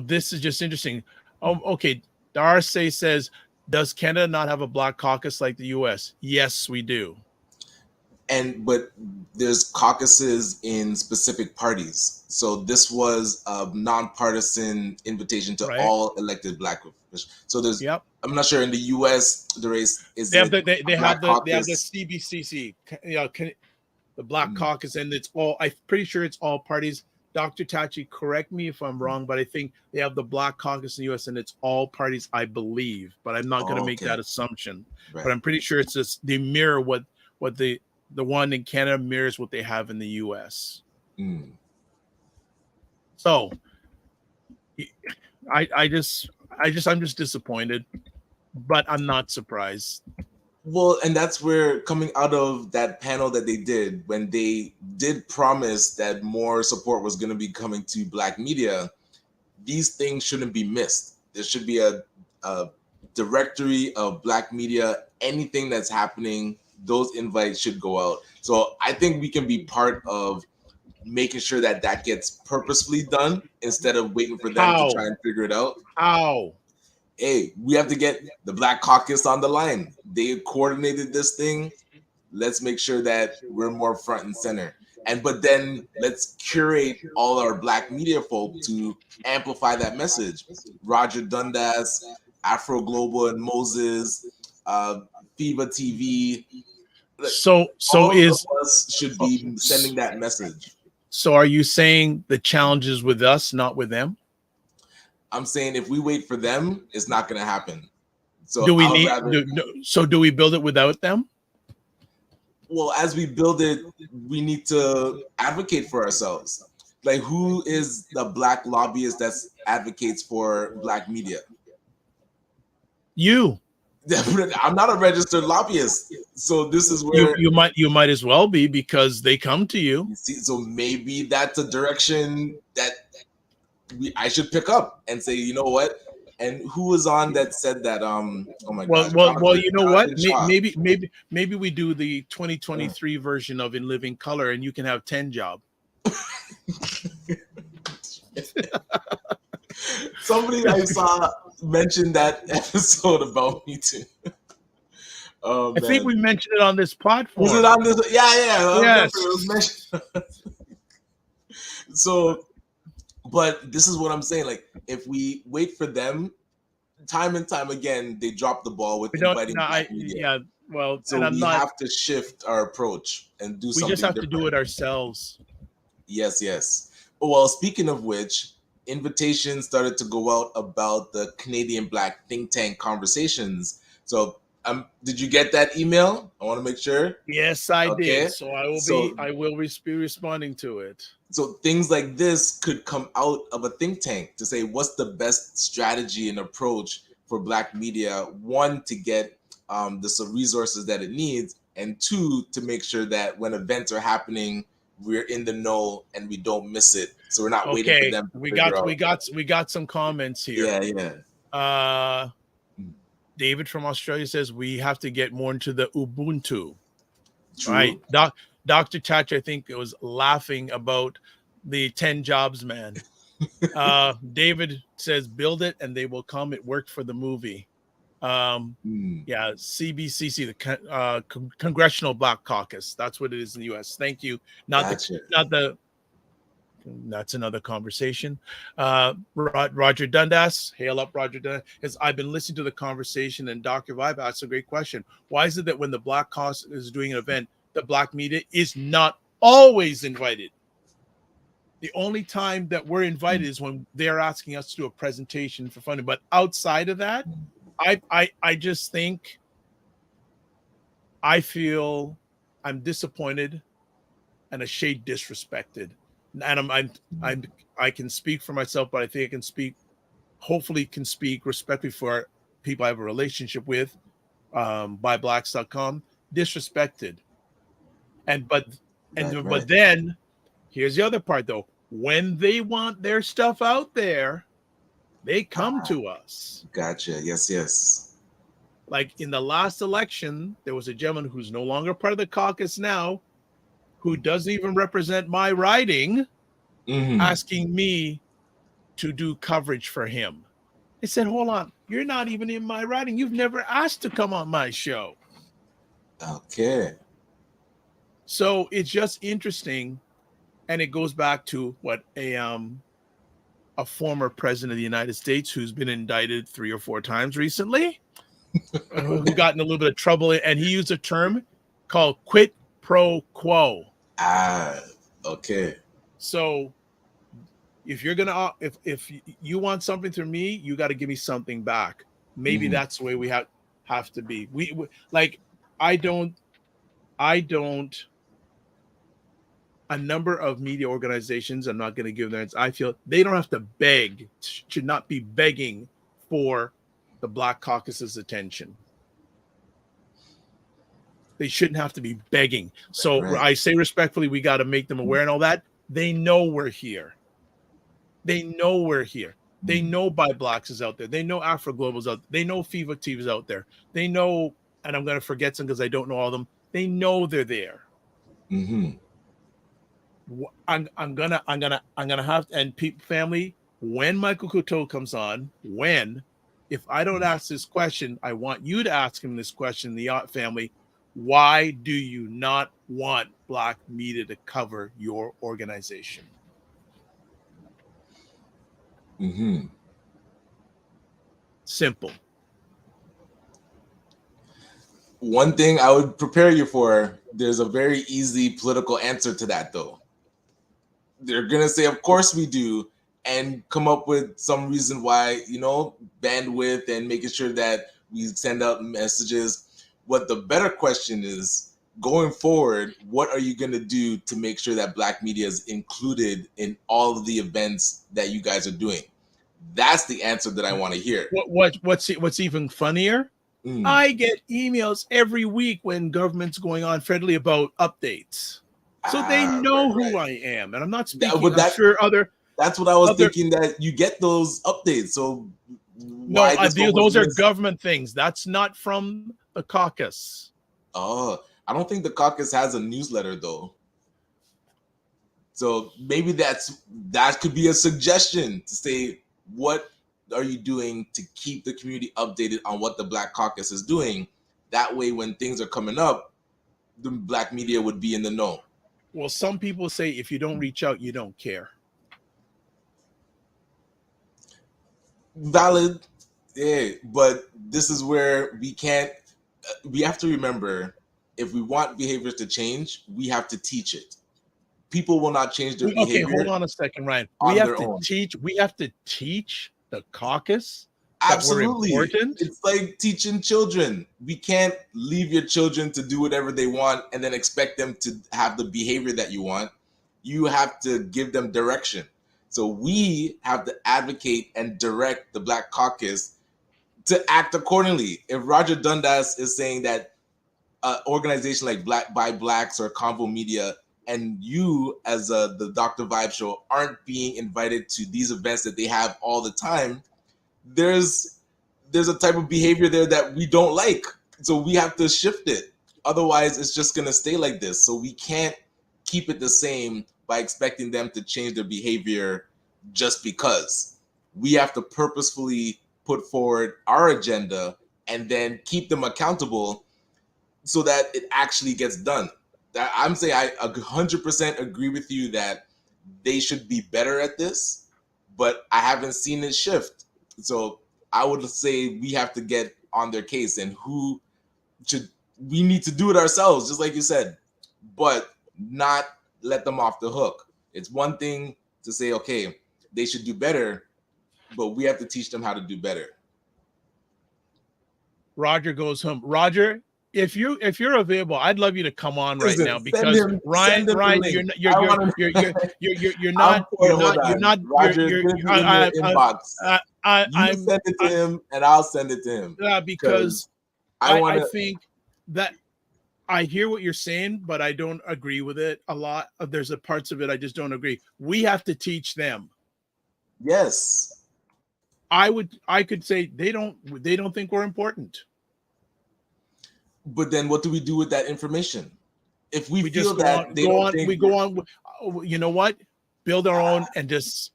this is just interesting. Okay. The RSA says, does Canada not have a Black caucus like the US? Yes, we do. But there's caucuses in specific parties. So this was a nonpartisan invitation to all elected Black officials. So there's, I'm not sure in the US the race is. They have the CBCC, the Black caucus, and it's all. I'm pretty sure it's all parties. Dr. Tachi, correct me if I'm wrong, but I think they have the Black Caucus in the U.S. and it's all parties, I believe. But I'm not going to make that assumption. Right. But I'm pretty sure it's just they mirror what the one in Canada mirrors what they have in the U.S. So I'm just disappointed, but I'm not surprised. Well, and that's where coming out of that panel that they did, when they did promise that more support was going to be coming to Black media, these things shouldn't be missed. There should be a directory of Black media. Anything that's happening, those invites should go out. So I think we can be part of making sure that that gets purposefully done instead of waiting for them to try and figure it out. How? Hey, we have to get the Black Caucus on the line. They coordinated this thing. Let's make sure that we're more front and center. But then let's curate all our Black media folk to amplify that message. Roger Dundas, Afro Global and Moses, FIBA TV. So all is of us should be sending that message. So are you saying the challenge is with us, not with them? I'm saying if we wait for them, it's not going to happen. So do we build it without them? Well, as we build it, we need to advocate for ourselves. Like, who is the Black lobbyist that advocates for Black media? You. I'm not a registered lobbyist, so this is where you might as well be, because they come to you. You see, so maybe that's a direction that I should pick up and say, you know what? And who was on that said that? Oh my God. Well, you know what? Maybe we do the 2023 version of In Living Color, and you can have 10 job. Somebody I saw mentioned that episode about me too. Oh, I think we mentioned it on this platform. Was it on this? Yeah. Yes. It was mentioned. So, but this is what I'm saying. Like, if we wait for them, time and time again, they drop the ball with inviting Black media. Yeah, well, so we have to shift our approach and do something. We just have different. to do it ourselves. Yes. Well, speaking of which, invitations started to go out about the Canadian Black think tank conversations. So, did you get that email? I want to make sure. Yes, I did. So I will be responding to it. So things like this could come out of a think tank to say what's the best strategy and approach for Black media. One, to get the resources that it needs, and two, to make sure that when events are happening, we're in the know and we don't miss it. So we're not waiting for them. We got some comments here. Yeah. David from Australia says we have to get more into the Ubuntu. True. Right. Dr. Chach, I think, was laughing about the 10 jobs man. David says build it and they will come. It worked for the movie. Yeah, CBCC, the Congressional Black Caucus. That's what it is in the US. Thank you. That's another conversation. Roger Dundas, hail up Roger Dundas, because I've been listening to the conversation, and Dr. Vibe asked a great question. Why is it that when the Black Caucus is doing an event, the Black media is not always invited? The only time that we're invited is when they're asking us to do a presentation for funding. But outside of that, I just think, I feel I'm disappointed and a shade disrespected. And I can speak for myself, but I think I can hopefully speak respectfully for people I have a relationship with, byblacks.com, disrespected. But then here's the other part though. When they want their stuff out there, they come to us. Gotcha. Yes. Like in the last election, there was a gentleman who's no longer part of the caucus now, who doesn't even represent my riding, asking me to do coverage for him. I said, hold on, you're not even in my riding. You've never asked to come on my show. Okay. So it's just interesting. And it goes back to what a former president of the United States who's been indicted 3 or 4 times recently, who got in a little bit of trouble. And he used a term called quid pro quo. Okay. So if you're gonna if you want something from me, you got to give me something back. Maybe that's the way we have to be. We like I don't a number of media organizations, I'm not going to give them, I feel they don't have to beg, should not be begging for the Black Caucus's attention. They shouldn't have to be begging. So I say respectfully, we got to make them aware and all that. They know we're here. They know we're here. They know Buy Blacks is out there. They know Afro Global's out there. They know FIFA TV is out there. They know, and I'm going to forget some because I don't know all of them. They know they're there. I'm gonna have to, and family, when Michael Couture comes on, if I don't ask this question, I want you to ask him this question, the Yacht family. Why do you not want Black media to cover your organization? Simple. One thing I would prepare you for, there's a very easy political answer to that, though. They're going to say, of course we do, and come up with some reason why, bandwidth and making sure that we send out messages. What the better question is, going forward, what are you going to do to make sure that Black media is included in all of the events that you guys are doing? That's the answer that I want to hear. What's even funnier? I get emails every week when government's going on federally about updates. So they know who I am, and I'm not speaking. I'm sure other. That's what I was thinking, that you get those updates. So no, those are government things. That's not from the caucus. Oh, I don't think the caucus has a newsletter though. So maybe that could be a suggestion to say, what are you doing to keep the community updated on what the Black Caucus is doing? That way, when things are coming up, the Black media would be in the know. Well, some people say if you don't reach out, you don't care. Valid, yeah, but this is where we have to remember, if we want behaviors to change, we have to teach it. People will not change their behavior. Okay, hold on a second, Ryan. We have to teach the caucus. Absolutely. It's like teaching children. We can't leave your children to do whatever they want and then expect them to have the behavior that you want. You have to give them direction. So we have to advocate and direct the Black Caucus to act accordingly. If Roger Dundas is saying that an organization like Black by Blacks or Convo Media and you as the Dr. Vibe Show aren't being invited to these events that they have all the time, there's a type of behavior there that we don't like. So we have to shift it. Otherwise, it's just going to stay like this. So we can't keep it the same by expecting them to change their behavior just because. We have to purposefully put forward our agenda and then keep them accountable so that it actually gets done. I'm saying I 100% agree with you that they should be better at this, but I haven't seen it shift. So I would say we have to get on their case, and we need to do it ourselves, just like you said, but not let them off the hook. It's one thing to say, okay, they should do better, but we have to teach them how to do better. Roger goes home. Roger, if you're available, I'd love you to come on right now, because Ryan, you're not you send it to him and I'll send it to him. Yeah, because I think that I hear what you're saying, but I don't agree with it a lot. There's parts of it I just don't agree. We have to teach them. Yes. I could say they don't think we're important. But then what do we do with that information? If we feel just that go on, you know what? Build our own and just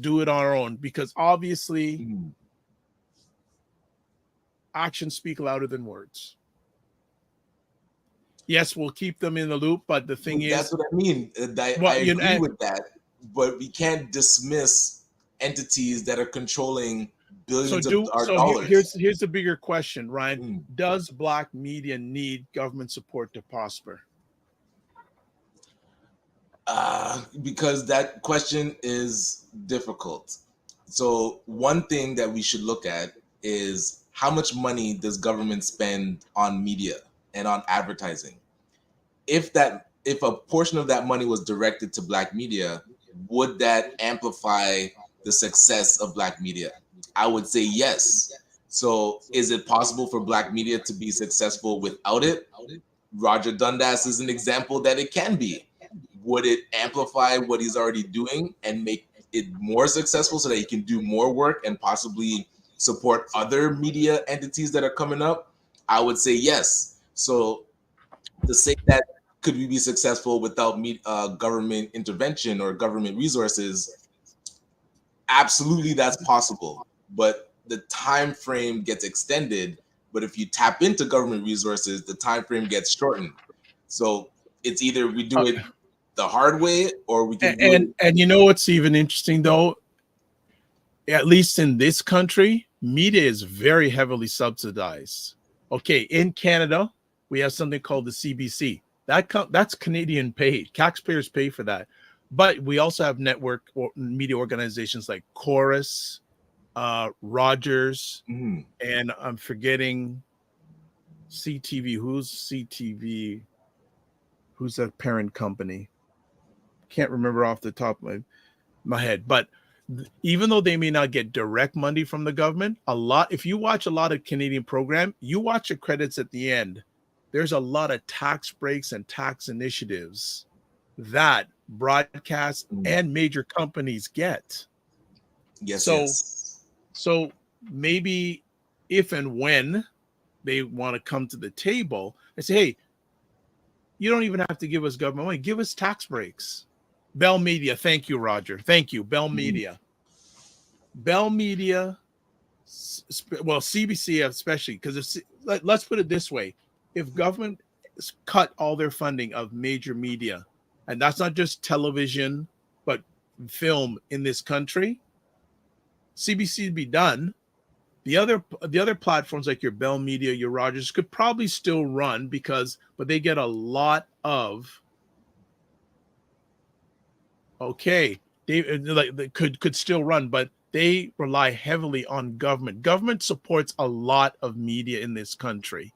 do it on our own, because obviously actions speak louder than words. Yes, we'll keep them in the loop, but the thing is, that's what I mean. I agree with that, but we can't dismiss entities that are controlling billions of our dollars. Here's the bigger question, Ryan. Does Black media need government support to prosper? Because that question is difficult. So one thing that we should look at is how much money does government spend on media and on advertising? If a portion of that money was directed to Black media, would that amplify the success of Black media? I would say yes. So is it possible for Black media to be successful without it? Roger Dundas is an example that it can be. Would it amplify what he's already doing and make it more successful so that he can do more work and possibly support other media entities that are coming up? I would say yes. So to say that could we be successful without government intervention or government resources? Absolutely, that's possible. But the time frame gets extended. But if you tap into government resources, the time frame gets shortened. So it's either we do it the hard way or we can do it. And you know what's even interesting though? At least in this country, media is very heavily subsidized. Okay, in Canada, we have something called the CBC. That's Canadian paid. Taxpayers pay for that. But we also have network or media organizations like Chorus, Rogers, and I'm forgetting CTV. Who's CTV? Who's that parent company? Can't remember off the top of my head. But even though they may not get direct money from the government, if you watch a lot of Canadian program, you watch the credits at the end. There's a lot of tax breaks and tax initiatives that broadcast and major companies get. Yes. So maybe if and when they want to come to the table and say, hey, you don't even have to give us government money, give us tax breaks. Bell Media, thank you, Roger. Thank you, Bell Media. Bell Media, well, CBC especially, because let's put it this way. If government cut all their funding of major media, and that's not just television, but film in this country, CBC would be done. The other platforms like your Bell Media, your Rogers could probably still run but they get a lot of they could still run, but they rely heavily on government. Government supports a lot of media in this country.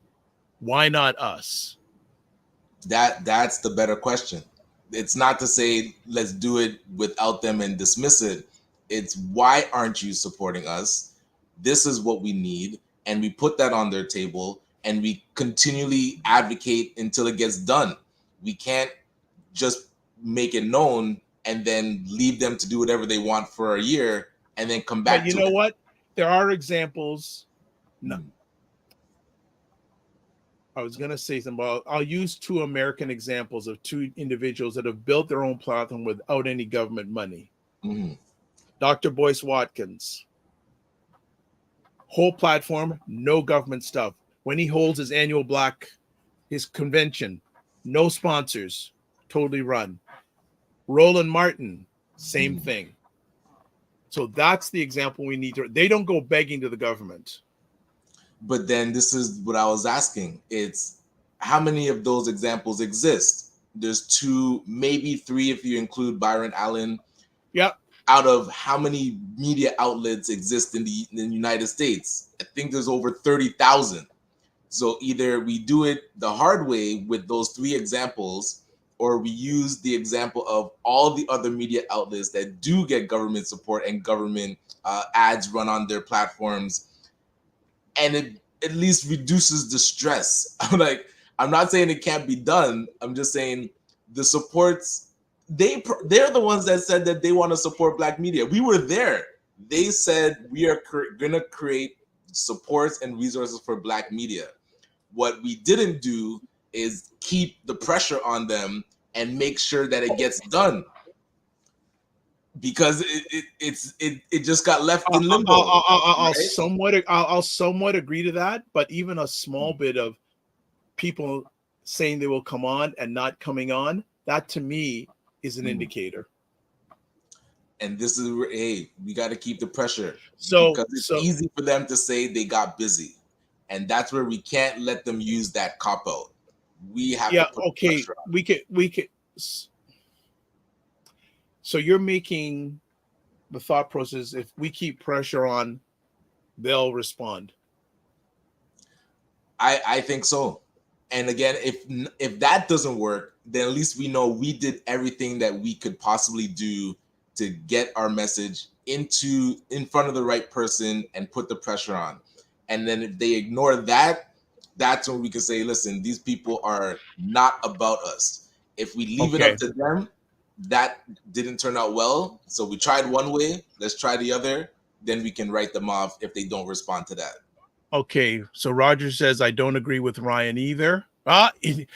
Why not us? That's the better question. It's not to say let's do it without them and dismiss it. It's why aren't you supporting us? This is what we need, and we put that on their table and we continually advocate until it gets done. We can't just make it known and then leave them to do whatever they want for a year and then come back. But you know what? There are examples. No. I was going to say something about, I'll use two American examples of two individuals that have built their own platform without any government money. Dr. Boyce Watkins, whole platform, no government stuff. When he holds his annual his convention, no sponsors, totally run. Roland Martin, same thing. So that's the example we need to. They don't go begging to the government. But then this is what I was asking. It's how many of those examples exist? There's two, maybe three if you include Byron Allen. Yep. Out of how many media outlets exist in the United States? I think there's over 30,000. So either we do it the hard way with those three examples, or we use the example of all the other media outlets that do get government support and government ads run on their platforms, and it at least reduces the stress. I'm not saying it can't be done. I'm just saying the supports, they're the ones that said that they want to support Black media. We were there. They said we are going to create supports and resources for Black media. What we didn't do is keep the pressure on them and make sure that it gets done, because it just got left in limbo. I'll somewhat agree to that, but even a small bit of people saying they will come on and not coming on, that to me is an indicator. And this is where, hey, we got to keep the pressure, because it's easy for them to say they got busy, and that's where we can't let them use that cop out. We have to put pressure on. we could So you're making the thought process, if we keep pressure on, they'll respond. I think so. And again, if that doesn't work, then at least we know we did everything that we could possibly do to get our message in front of the right person and put the pressure on. And then if they ignore that, that's when we can say, listen, these people are not about us. If we leave it up to them, that didn't turn out well. So we tried one way, let's try the other. Then we can write them off if they don't respond to that. Okay, so Roger says I don't agree with Ryan either. Did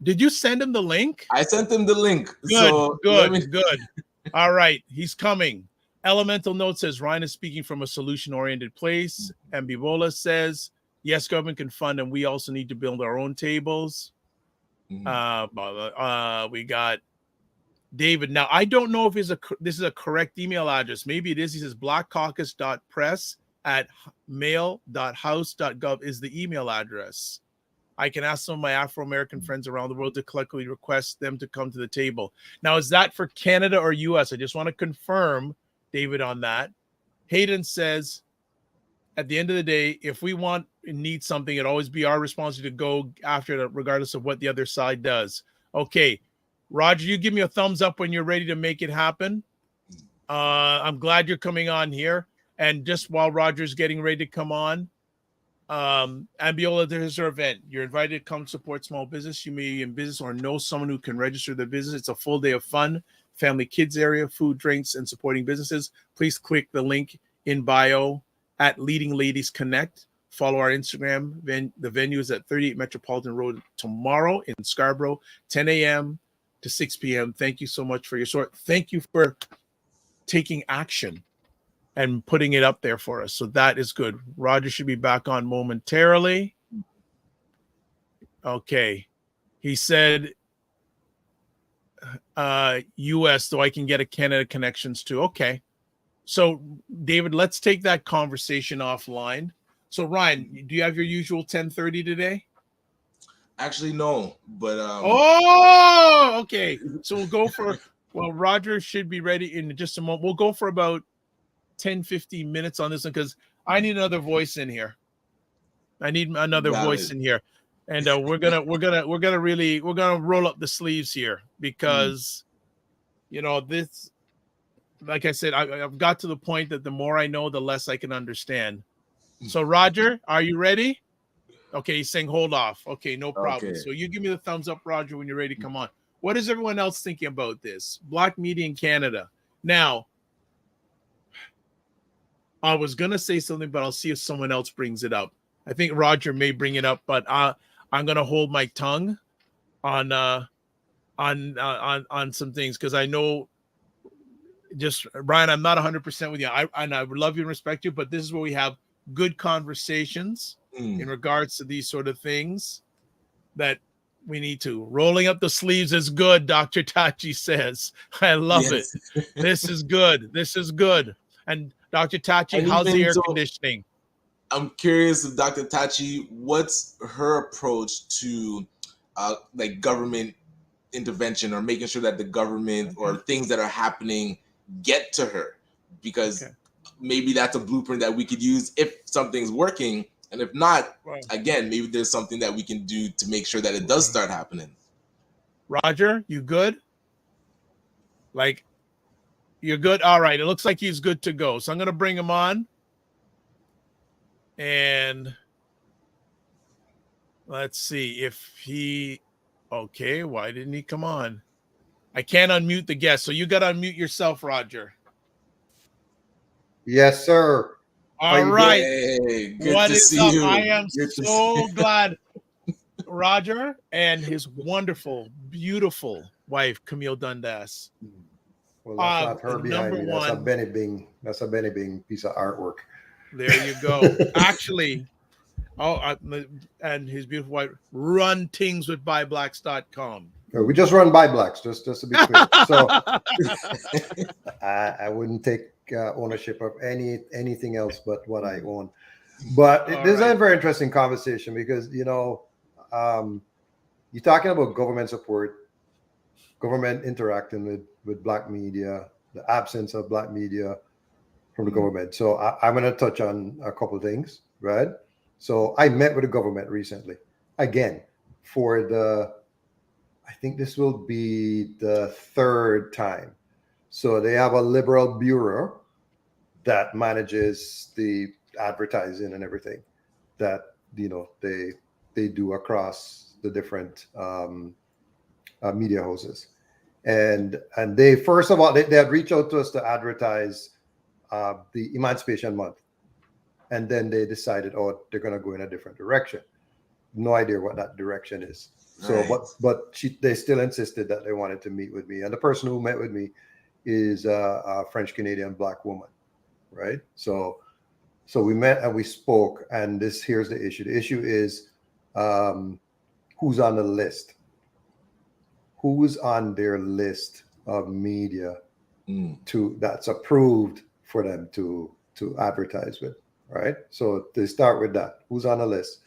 you send him the link? I sent him the link. Good, good. All right, he's coming. Elemental Note says Ryan is speaking from a solution-oriented place. And Bibola says, yes, government can fund, and we also need to build our own tables. Mm-hmm. We got David. Now, I don't know if this is a correct email address. Maybe it is. He says blackcaucus.press@mail.house.gov is the email address. I can ask some of my Afro-American friends around the world to collectively request them to come to the table. Now, is that for Canada or US? I just want to confirm, David, on that. Hayden says, at the end of the day, if we want and need something, it'd always be our responsibility to go after it, regardless of what the other side does. Okay, Roger, you give me a thumbs up when you're ready to make it happen. I'm glad you're coming on here. And just while Roger's getting ready to come on, Ambiola, there's our event. You're invited to come support small business. You may be in business or know someone who can register their business. It's a full day of fun, family, kids area, food, drinks, and supporting businesses. Please click the link in bio at Leading Ladies Connect. Follow our Instagram. The venue is at 38 Metropolitan Road tomorrow in Scarborough, 10 a.m. to 6 p.m. Thank you so much for your support. Thank you for taking action and putting it up there for us. So that is good. Roger should be back on momentarily. Okay. He said US, though I can get a Canada connections too. Okay. So David, let's take that conversation offline. So Ryan, do you have your usual 10:30 today? Actually, no, but okay. So we'll go for Roger should be ready in just a moment. We'll go for about 10-15 minutes on this one because I need another voice in here. In here, and we're gonna roll up the sleeves here because this, like I said, I've got to the point that the more I know, the less I can understand. So Roger, are you ready? Okay, he's saying hold off. Okay, no problem. Okay. So you give me the thumbs up, Roger, when you're ready to come on. What is everyone else thinking about this? Black media in Canada. Now, I was gonna say something, but I'll see if someone else brings it up. I think Roger may bring it up, but I'm gonna hold my tongue on some things because I know. Just Brian, I'm not 100% with you. I would love you and respect you, but this is where we have good conversations in regards to these sort of things that we need to. Rolling up the sleeves is good, Dr. Tachi says. I love it. This is good. This is good. And Dr. Tachi, how's the air conditioning? I'm curious of Dr. Tachi, what's her approach to like government intervention or making sure that the government or things that are happening get to her? Because maybe that's a blueprint that we could use if something's working. And if not, again, maybe there's something that we can do to make sure that it does start happening. Roger, you good? Like, you're good? All right. It looks like he's good to go. So I'm going to bring him on. And let's see if he... Okay, why didn't he come on? I can't unmute the guest. So you got to unmute yourself, Roger. Yes, sir. All right. Hey, good what to is see up? you. I am so glad Roger and his wonderful, beautiful wife, Camille Dundas. Well, that's not her behind me. That's a Benny Bing. That's a Benny Bing piece of artwork. There you go. Actually, and his beautiful wife run things with buyblacks.com. We just run Buy Blacks, just to be clear. So I wouldn't take ownership of anything else but what I own. But this is a very interesting conversation because you're talking about government support, government interacting with black media, the absence of black media from the government. So I'm going to touch on a couple of things, right? So I met with the government recently, again, for I think this will be the third time. So they have a liberal bureau that manages the advertising and everything that, they do across the different media houses. And they, first of all, they had reached out to us to advertise the Emancipation Month. And then they decided, they're going to go in a different direction. No idea what that direction is. Right. So, but they still insisted that they wanted to meet with me. And the person who met with me is a French-Canadian black woman, right? So we met and we spoke, and here's the issue. The issue is who's on the list? Who's on their list of media that's approved for them to advertise with, right? So they start with that. Who's on the list?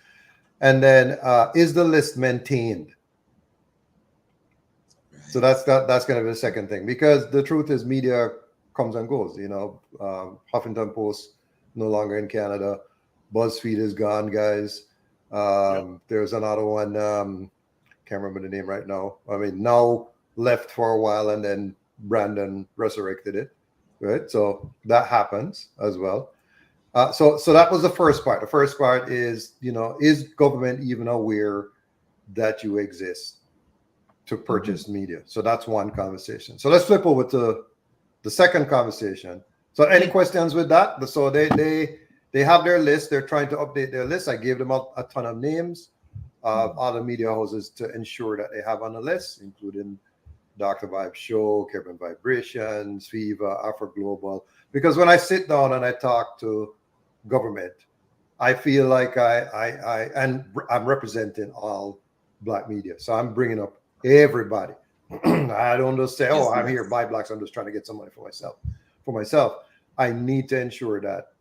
And then is the list maintained? So that's going to be the second thing, because the truth is media comes and goes. Huffington Post no longer in Canada. BuzzFeed is gone, guys. There's another one. Can't remember the name right now. I mean, now left for a while, and then Brandon resurrected it, right? So that happens as well. So that was the first part. The first part is, is government even aware that you exist to purchase media? So that's one conversation. So let's flip over to the second conversation. So any questions with that? So they have their list. They're trying to update their list. I gave them a ton of names of other media houses to ensure that they have on the list, including Dr. Vibe Show, Kevin Vibrations, Viva, Afro Global. Because when I sit down and I talk to government, I feel like I'm representing all black media. So I'm bringing up everybody. I don't just say, I'm here by blacks. I'm just trying to get some money for myself. I need to ensure that,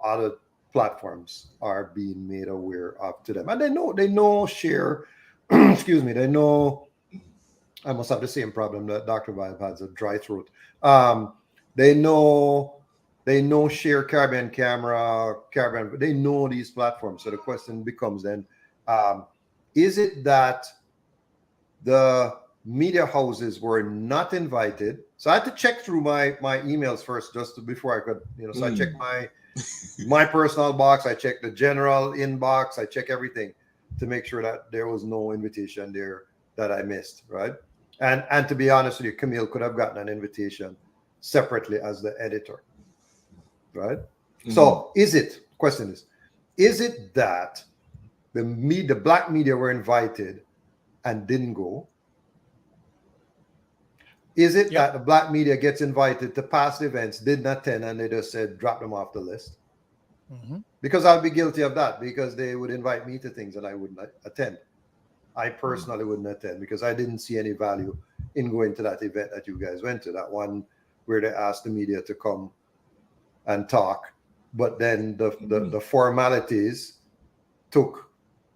other platforms are being made aware of to them. And they know share, excuse me, they know, I must have the same problem that Dr. Vibe has, a dry throat. They know Share, Caribbean Camera, Caribbean. They know these platforms. So the question becomes then, is it that the media houses were not invited? So I had to check through my emails first, before I could, so I checked my personal box. I checked the general inbox. I check everything to make sure that there was no invitation there that I missed, right? And to be honest with you, Camille could have gotten an invitation separately as the editor. Right. So question is it that the black media were invited and didn't go? Is it that the black media gets invited to past events, didn't attend, and they just said drop them off the list? Because I'll be guilty of that, because they would invite me to things and I wouldn't attend. I personally wouldn't attend because I didn't see any value in going to that event that you guys went to, that one where they asked the media to come and talk, but then the formalities took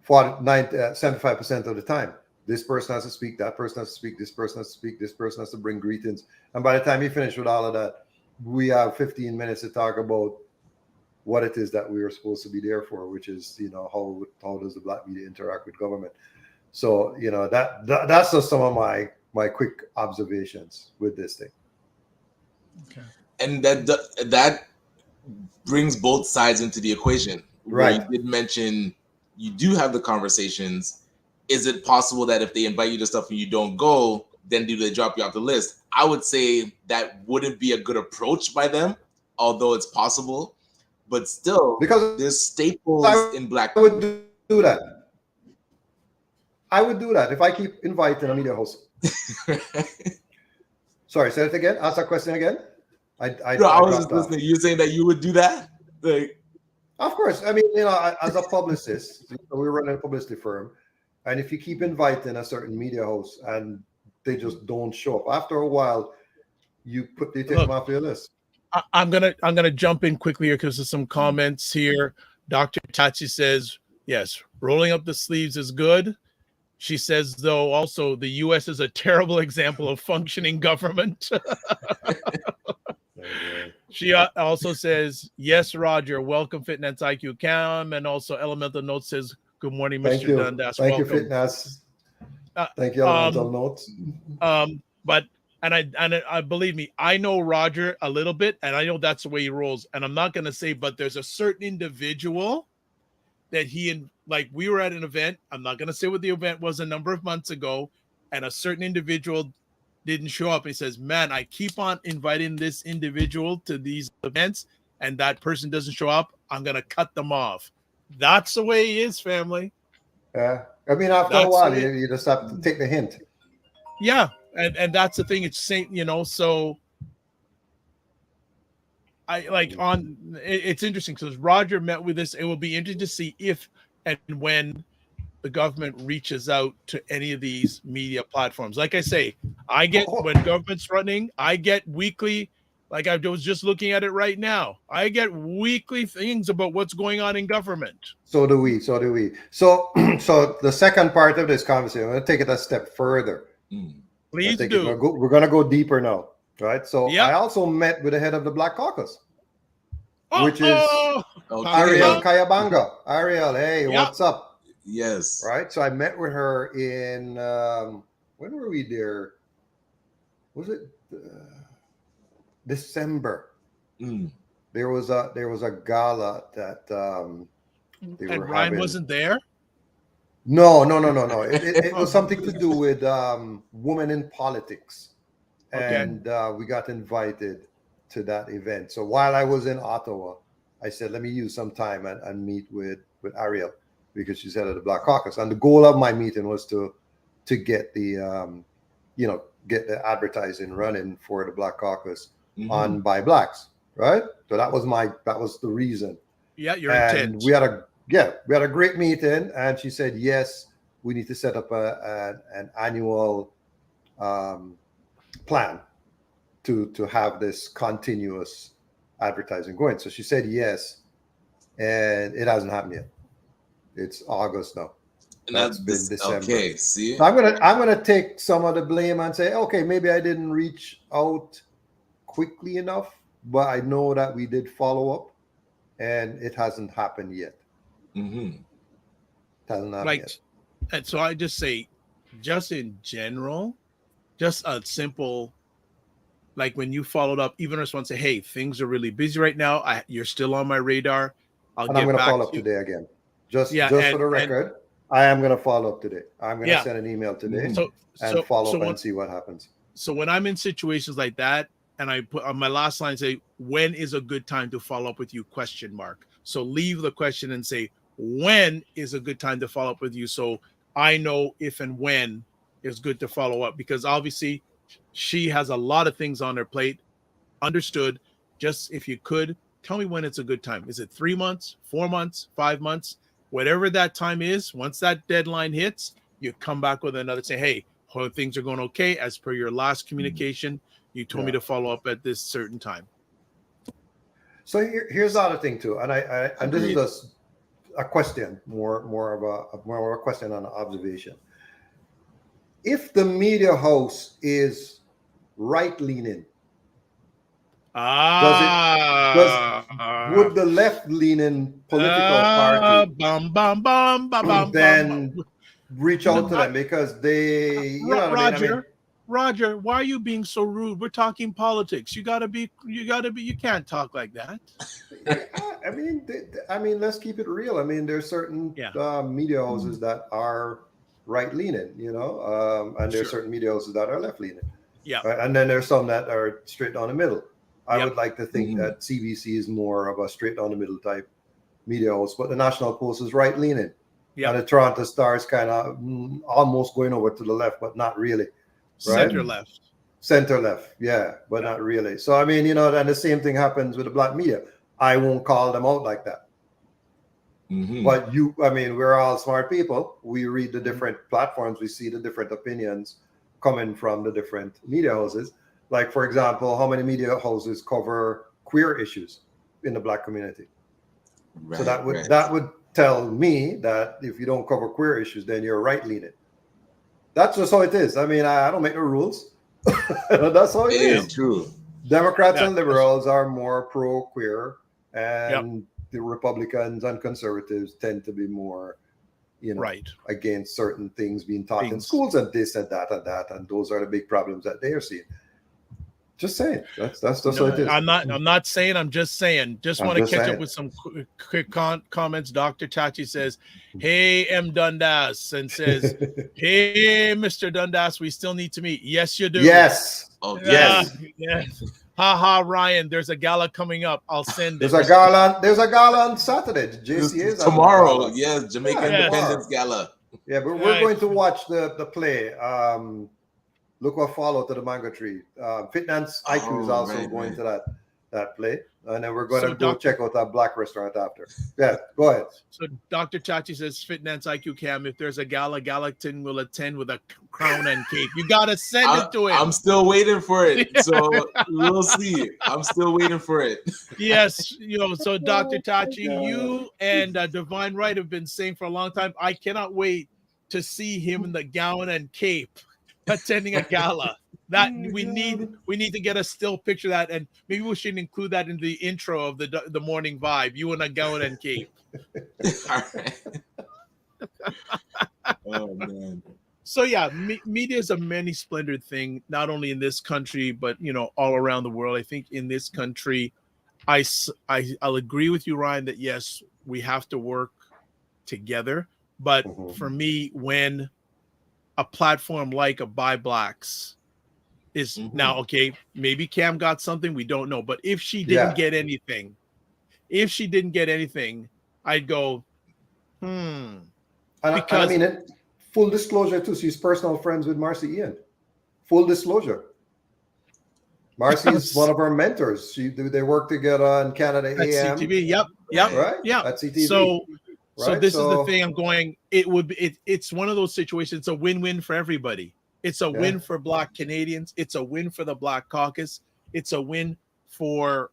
75% of the time. This person has to speak, that person has to speak, this person has to speak, this person has to bring greetings. And by the time you finish with all of that, we have 15 minutes to talk about what it is that we were supposed to be there for, which is, how does the black media interact with government? So, that's just some of my quick observations with this thing. Okay. And that brings both sides into the equation. Right. You did mention you do have the conversations. Is it possible that if they invite you to stuff and you don't go, then do they drop you off the list? I would say that wouldn't be a good approach by them, although it's possible. But still, because there's staples in black. I would do that. I would do that if I keep inviting a media host. Sorry, say it again. Ask that question again. I was just listening. You're saying that you would do that? Of course. I mean, as a publicist, we run a publicity firm, and if you keep inviting a certain media host and they just don't show up, after a while, you take them off your list. I'm gonna jump in quickly here because there's some comments here. Dr. Tachi says, yes, rolling up the sleeves is good. She says, though, also the U.S. is a terrible example of functioning government. She also says, yes, Roger, welcome, Fitness IQ Cam. And also Elemental Notes says, good morning, Thank Mr. you. Dundas. Thank welcome. you, Fitness. Uh, Thank you, Elemental Notes. But I believe me, I know Roger a little bit, and I know that's the way he rolls. And I'm not going to say, but there's a certain individual that like we were at an event. I'm not going to say what the event was a number of months ago, and a certain individual didn't show up. He says, man, I keep on inviting this individual to these events, and that person doesn't show up. I'm going to cut them off. That's the way he is, family. Yeah. I mean, after a while, you just have to take the hint. Yeah. And that's the thing. It's saying, so it's interesting because Roger met with this. It will be interesting to see if and when the government reaches out to any of these media platforms. Like I say, I get when government's running, I get weekly, like I was just looking at it right now. I get weekly things about what's going on in government. So do we. So the second part of this conversation, I'm going to take it a step further. Please do. We're going to go deeper now, right? So I also met with the head of the Black Caucus, which is Ariel Kayabanga. Ariel, hey, what's up? Yes. Right. So I met with her in when were we there? Was it December? There was a gala that they were Ryan having. Wasn't there? No. It was something to do with women in politics, and we got invited to that event. So while I was in Ottawa, I said, let me use some time and meet with Ariel, because she's head of the Black Caucus. And the goal of my meeting was to get the get the advertising running for the Black Caucus on by Blacks, right? So that was the reason. Yeah, your and intent. We had a great meeting, and she said, yes, we need to set up an annual plan to have this continuous advertising going. So she said yes, and it hasn't happened yet. It's August now. And that's been December. Okay, see? So I'm gonna take some of the blame and say, okay, maybe I didn't reach out quickly enough, but I know that we did follow up, and it hasn't happened yet. It hasn't happened yet. And so I just say, just in general, just a simple, like when you followed up, even response, say, hey, things are really busy right now. You're still on my radar. I'm going to follow up today again. Just for the record, I am going to follow up today. I'm going to send an email today and follow up and see what happens. So when I'm in situations like that, and I put on my last line, say, when is a good time to follow up with you? ? So leave the question and say, when is a good time to follow up with you? So I know if and when is good to follow up, because obviously she has a lot of things on her plate. Understood. Just if you could tell me when it's a good time. Is it 3 months, 4 months, 5 months, whatever that time is? Once that deadline hits, you come back with another, say, hey, things are going okay. As per your last communication, you told me to follow up at this certain time. So here's the other thing too, and and this is just a question, more of a question on an observation. If the media house is right-leaning, would the left-leaning political party then reach out to them, because they, you know what I mean? Roger, why are you being so rude? We're talking politics. You can't talk like that. I mean, let's keep it real. I mean, there's certain media houses that are right-leaning, and there's certain media houses that are left-leaning. Yeah. Right? And then there's some that are straight down the middle. I would like to think that CBC is more of a straight down the middle type media house, but the National Post is right-leaning. Yeah. And the Toronto Star is kind of almost going over to the left, but not really. Right? Center left, yeah, but not really. So I mean, and the same thing happens with the Black media. I won't call them out like that. But we're all smart people. We read the different platforms. We see the different opinions coming from the different media houses. Like, for example, how many media houses cover queer issues in the Black community? Right, so that would tell me that if you don't cover queer issues, then you're right-leaning. That's just how it is. I mean, I don't make the rules. That's how it is. True. Democrats Yeah. and liberals are more pro-queer, and the Republicans and conservatives tend to be more, Right. against certain things being taught in schools and this and that and that, and those are the big problems that they are seeing. Just saying. That's just what it is. I'm not saying. I'm just saying. Just I'm want to just catch saying. up with some quick comments. Dr. Chachi says, "Hey, M. Dundas," and says, "Hey, Mr. Dundas, we still need to meet." Yes, you do. Yes. Oh, Yes. Yes. Ha, Ryan. There's a gala coming up. I'll send it. There's a gala on Saturday. The JCA is tomorrow. Yes, Jamaica Yes. Independence Gala. Yeah, but we're going to watch the play. Look what followed to the mango tree. Fitness IQ is also going to that play, and then we're going to go check out that black restaurant after. Yeah, go ahead. So Dr. Chachi says, "Fitness IQ Cam. If there's a gala, Gallatin will attend with a crown and cape. You gotta send it to him." I'm still waiting for it, so we'll see. I'm still waiting for it. Yes, So Dr. Chachi, you and Divine Right have been saying for a long time, I cannot wait to see him in the gown and cape attending a gala. That we need to get a still picture of that, and maybe we should include that in the intro of the morning vibe. You in a gown and cape. All right. Oh man. So yeah, media is a many splendored thing, not only in this country but all around the world. I think in this country, I'll agree with you, Ryan, that yes, we have to work together. But for me, when a platform like a Buy Blacks is now okay, maybe Cam got something, we don't know. But if she didn't get anything, I'd go, And I mean, full disclosure too, she's personal friends with Marcy Ian. Full disclosure. Marcy is one of our mentors. They work together in Canada AM. CTV. Yep. Right. Yeah. At CTV. So this is the thing I'm going. It's one of those situations. It's a win-win for everybody. It's a win for Black Canadians. It's a win for the Black Caucus. It's a win for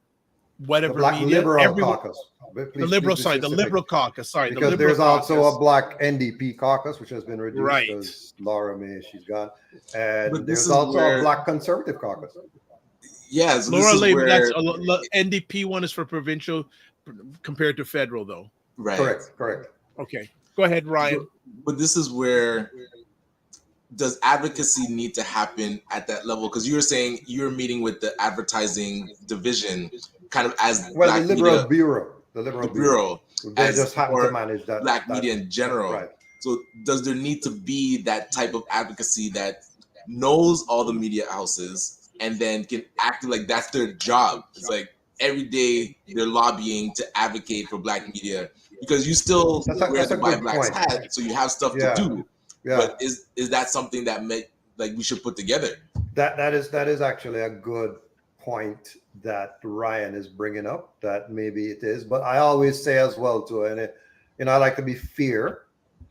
whatever the Black media. Liberal Caucus. The Liberal Caucus. Sorry, because there's also a Black NDP caucus, which has been reduced because Laura May, she's gone, and there's also a Black Conservative caucus. Yes, Laura Labor. That's NDP one is for provincial compared to federal, though. Right. Correct. Okay, go ahead, Ryan. But this is where does advocacy need to happen at that level? Because you were saying you're meeting with the advertising division, kind of as the Black Liberal media, Bureau, the Liberal Bureau. They just happen to manage that Black media in general. Right. So does there need to be that type of advocacy that knows all the media houses and then can act like that's their job? It's like every day they're lobbying to advocate for Black media because you still wear the Buy Blacks hat, so you have stuff to do. Yeah. But is that something that we should put together? That is actually a good point that Ryan is bringing up. That maybe it is, but I always say as well too, and I like to be fair.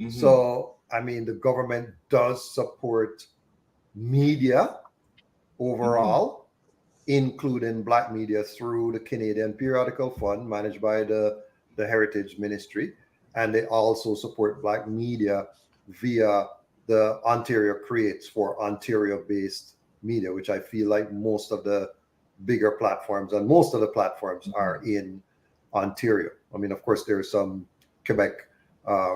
So I mean, the government does support media overall, including Black media through the Canadian Periodical Fund managed by the Heritage Ministry, and they also support Black media via the Ontario Creates for Ontario-based media, which I feel like most of the bigger platforms and most of the platforms are in Ontario. I mean, of course, there are some Quebec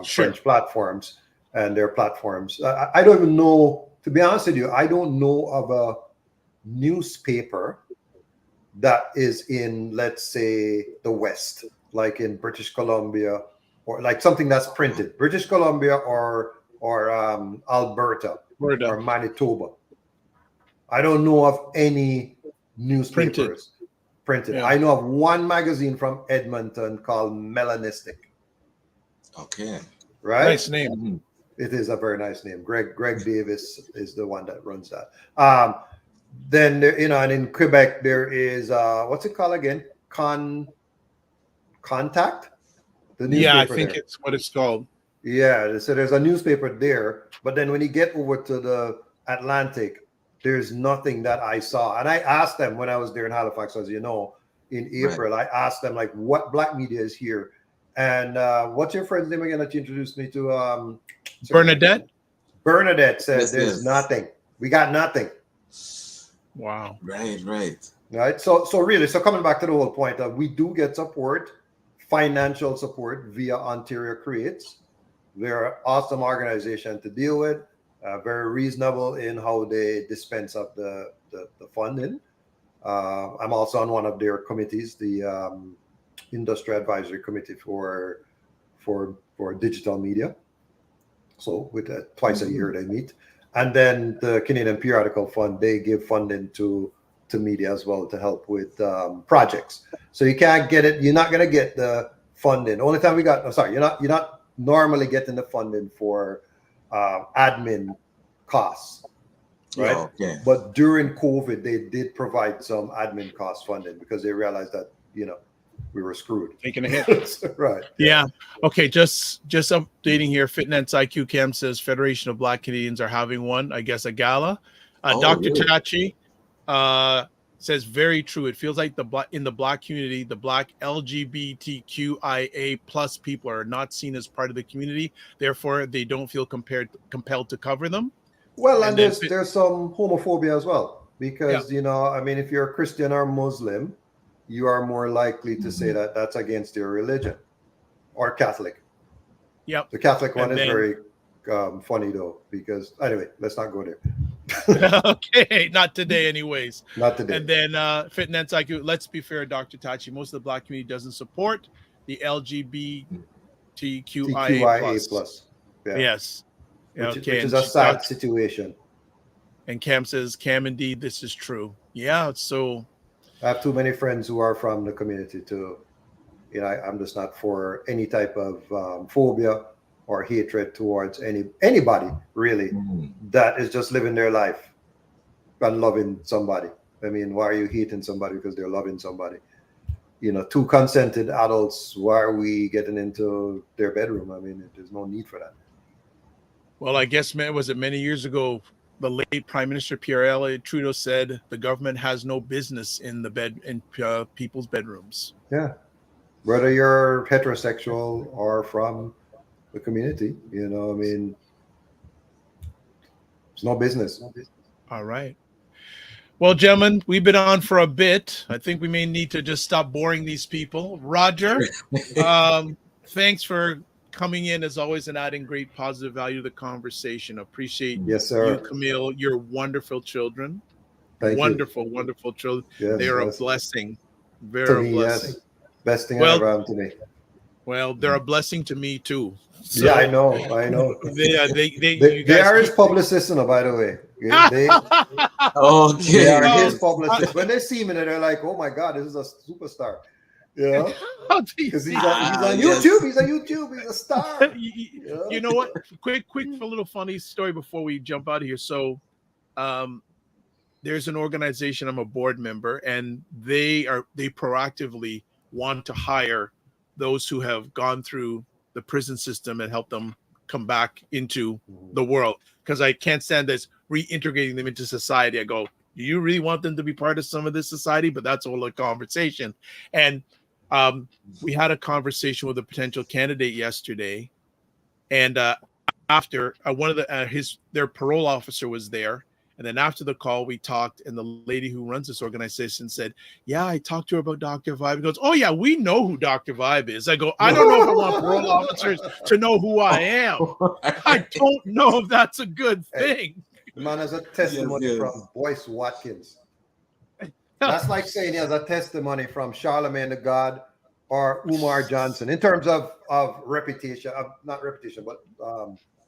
French platforms, and their platforms. I don't even know, to be honest with you, I don't know of a newspaper that is in, let's say, the West, like in British Columbia, or like something that's printed, British Columbia or Alberta or Manitoba. I don't know of any newspapers printed. I know of one magazine from Edmonton called Melanistic. Okay. Right? Nice name. It is a very nice name. Greg Davis is the one that runs that. Then there, and in Quebec there is what's it called again? Contact? The newspaper I think it's what it's called. Yeah, so there's a newspaper there, but then when you get over to the Atlantic, there's nothing that I saw. And I asked them when I was there in Halifax, as you know, in April, I asked them like, what Black media is here? And what's your friend's name again that you introduced me to? Bernadette? Bernadette said, Yes, "There's yes. nothing. We got nothing." Wow. Right. Right. So really, so coming back to the whole point of we do get support, financial support via Ontario Creates. They're an awesome organization to deal with. Very reasonable in how they dispense of the funding. I'm also on one of their committees, the Industry Advisory Committee for digital media. So with twice a year they meet, and then the Canadian Periodical Fund, they give funding to media as well to help with projects. So you can't get it. You're not going to get the funding. The only time we got, you're not normally getting the funding for admin costs, right? Yeah, okay. But during COVID, they did provide some admin cost funding because they realized that we were screwed. Taking a hit. Right. Yeah. Okay. Just updating here. Fitness IQ Cam says Federation of Black Canadians are having one. I guess a gala. Dr. Really? Tachi says very true. It feels like in the Black community, the Black LGBTQIA plus people are not seen as part of the community. Therefore, they don't feel compelled to cover them. Well, and there's some homophobia as well because Yeah. if you're a Christian or Muslim, you are more likely to say that that's against your religion, or Catholic. Yep. The Catholic one is very funny though, because anyway, let's not go there. Okay, not today, anyways. Not today. And then Fitness IQ. Let's be fair, Dr. Tachi. Most of the Black community doesn't support the LGBTQIA plus. Yeah. Yes. Which is a sad situation. And Cam says, Cam, indeed, this is true. Yeah. So I have too many friends who are from the community to, I'm just not for any type of phobia or hatred towards anybody really that is just living their life and loving somebody. I mean, why are you hating somebody because they're loving somebody? Two consented adults, why are we getting into their bedroom? I mean, there's no need for that. Well, I guess, was it many years ago, the late Prime Minister Pierre Elliott Trudeau said the government has no business in people's bedrooms. Yeah, whether you're heterosexual or from the community, it's no business. All right. Well, gentlemen, we've been on for a bit. I think we may need to just stop boring these people. Roger, thanks for coming in as always and adding great positive value to the conversation. Appreciate yes, sir. You, Camille, your wonderful children. Wonderful children. Yes, they are a blessing. They're a blessing. Yes. Best thing ever happened to me. Well, they're a blessing to me too. So, yeah, I know. They are his publicists, by the way. They are his publicists. When they see me, they're like, "Oh my God, this is a superstar." Yeah, because he's on YouTube. He's on YouTube. He's a star. You know what? Quick, little funny story before we jump out of here. So, there's an organization. I'm a board member, and they proactively want to hire those who have gone through the prison system and help them come back into the world. Because I can't stand this reintegrating them into society. I go, do you really want them to be part of some of this society? But that's all a conversation. And we had a conversation with a potential candidate yesterday, and after one of their parole officer was there, and then after the call we talked, and the lady who runs this organization said, "Yeah, I talked to her about Dr. Vibe." He goes, "Oh yeah, we know who Dr. Vibe is." I go, "I don't know if I want parole officers to know who I am. I don't know if that's a good thing." The man has a testimony from Boyce Watkins. That's like saying he has a testimony from Charlemagne the God or Umar Johnson in terms of reputation, not reputation, but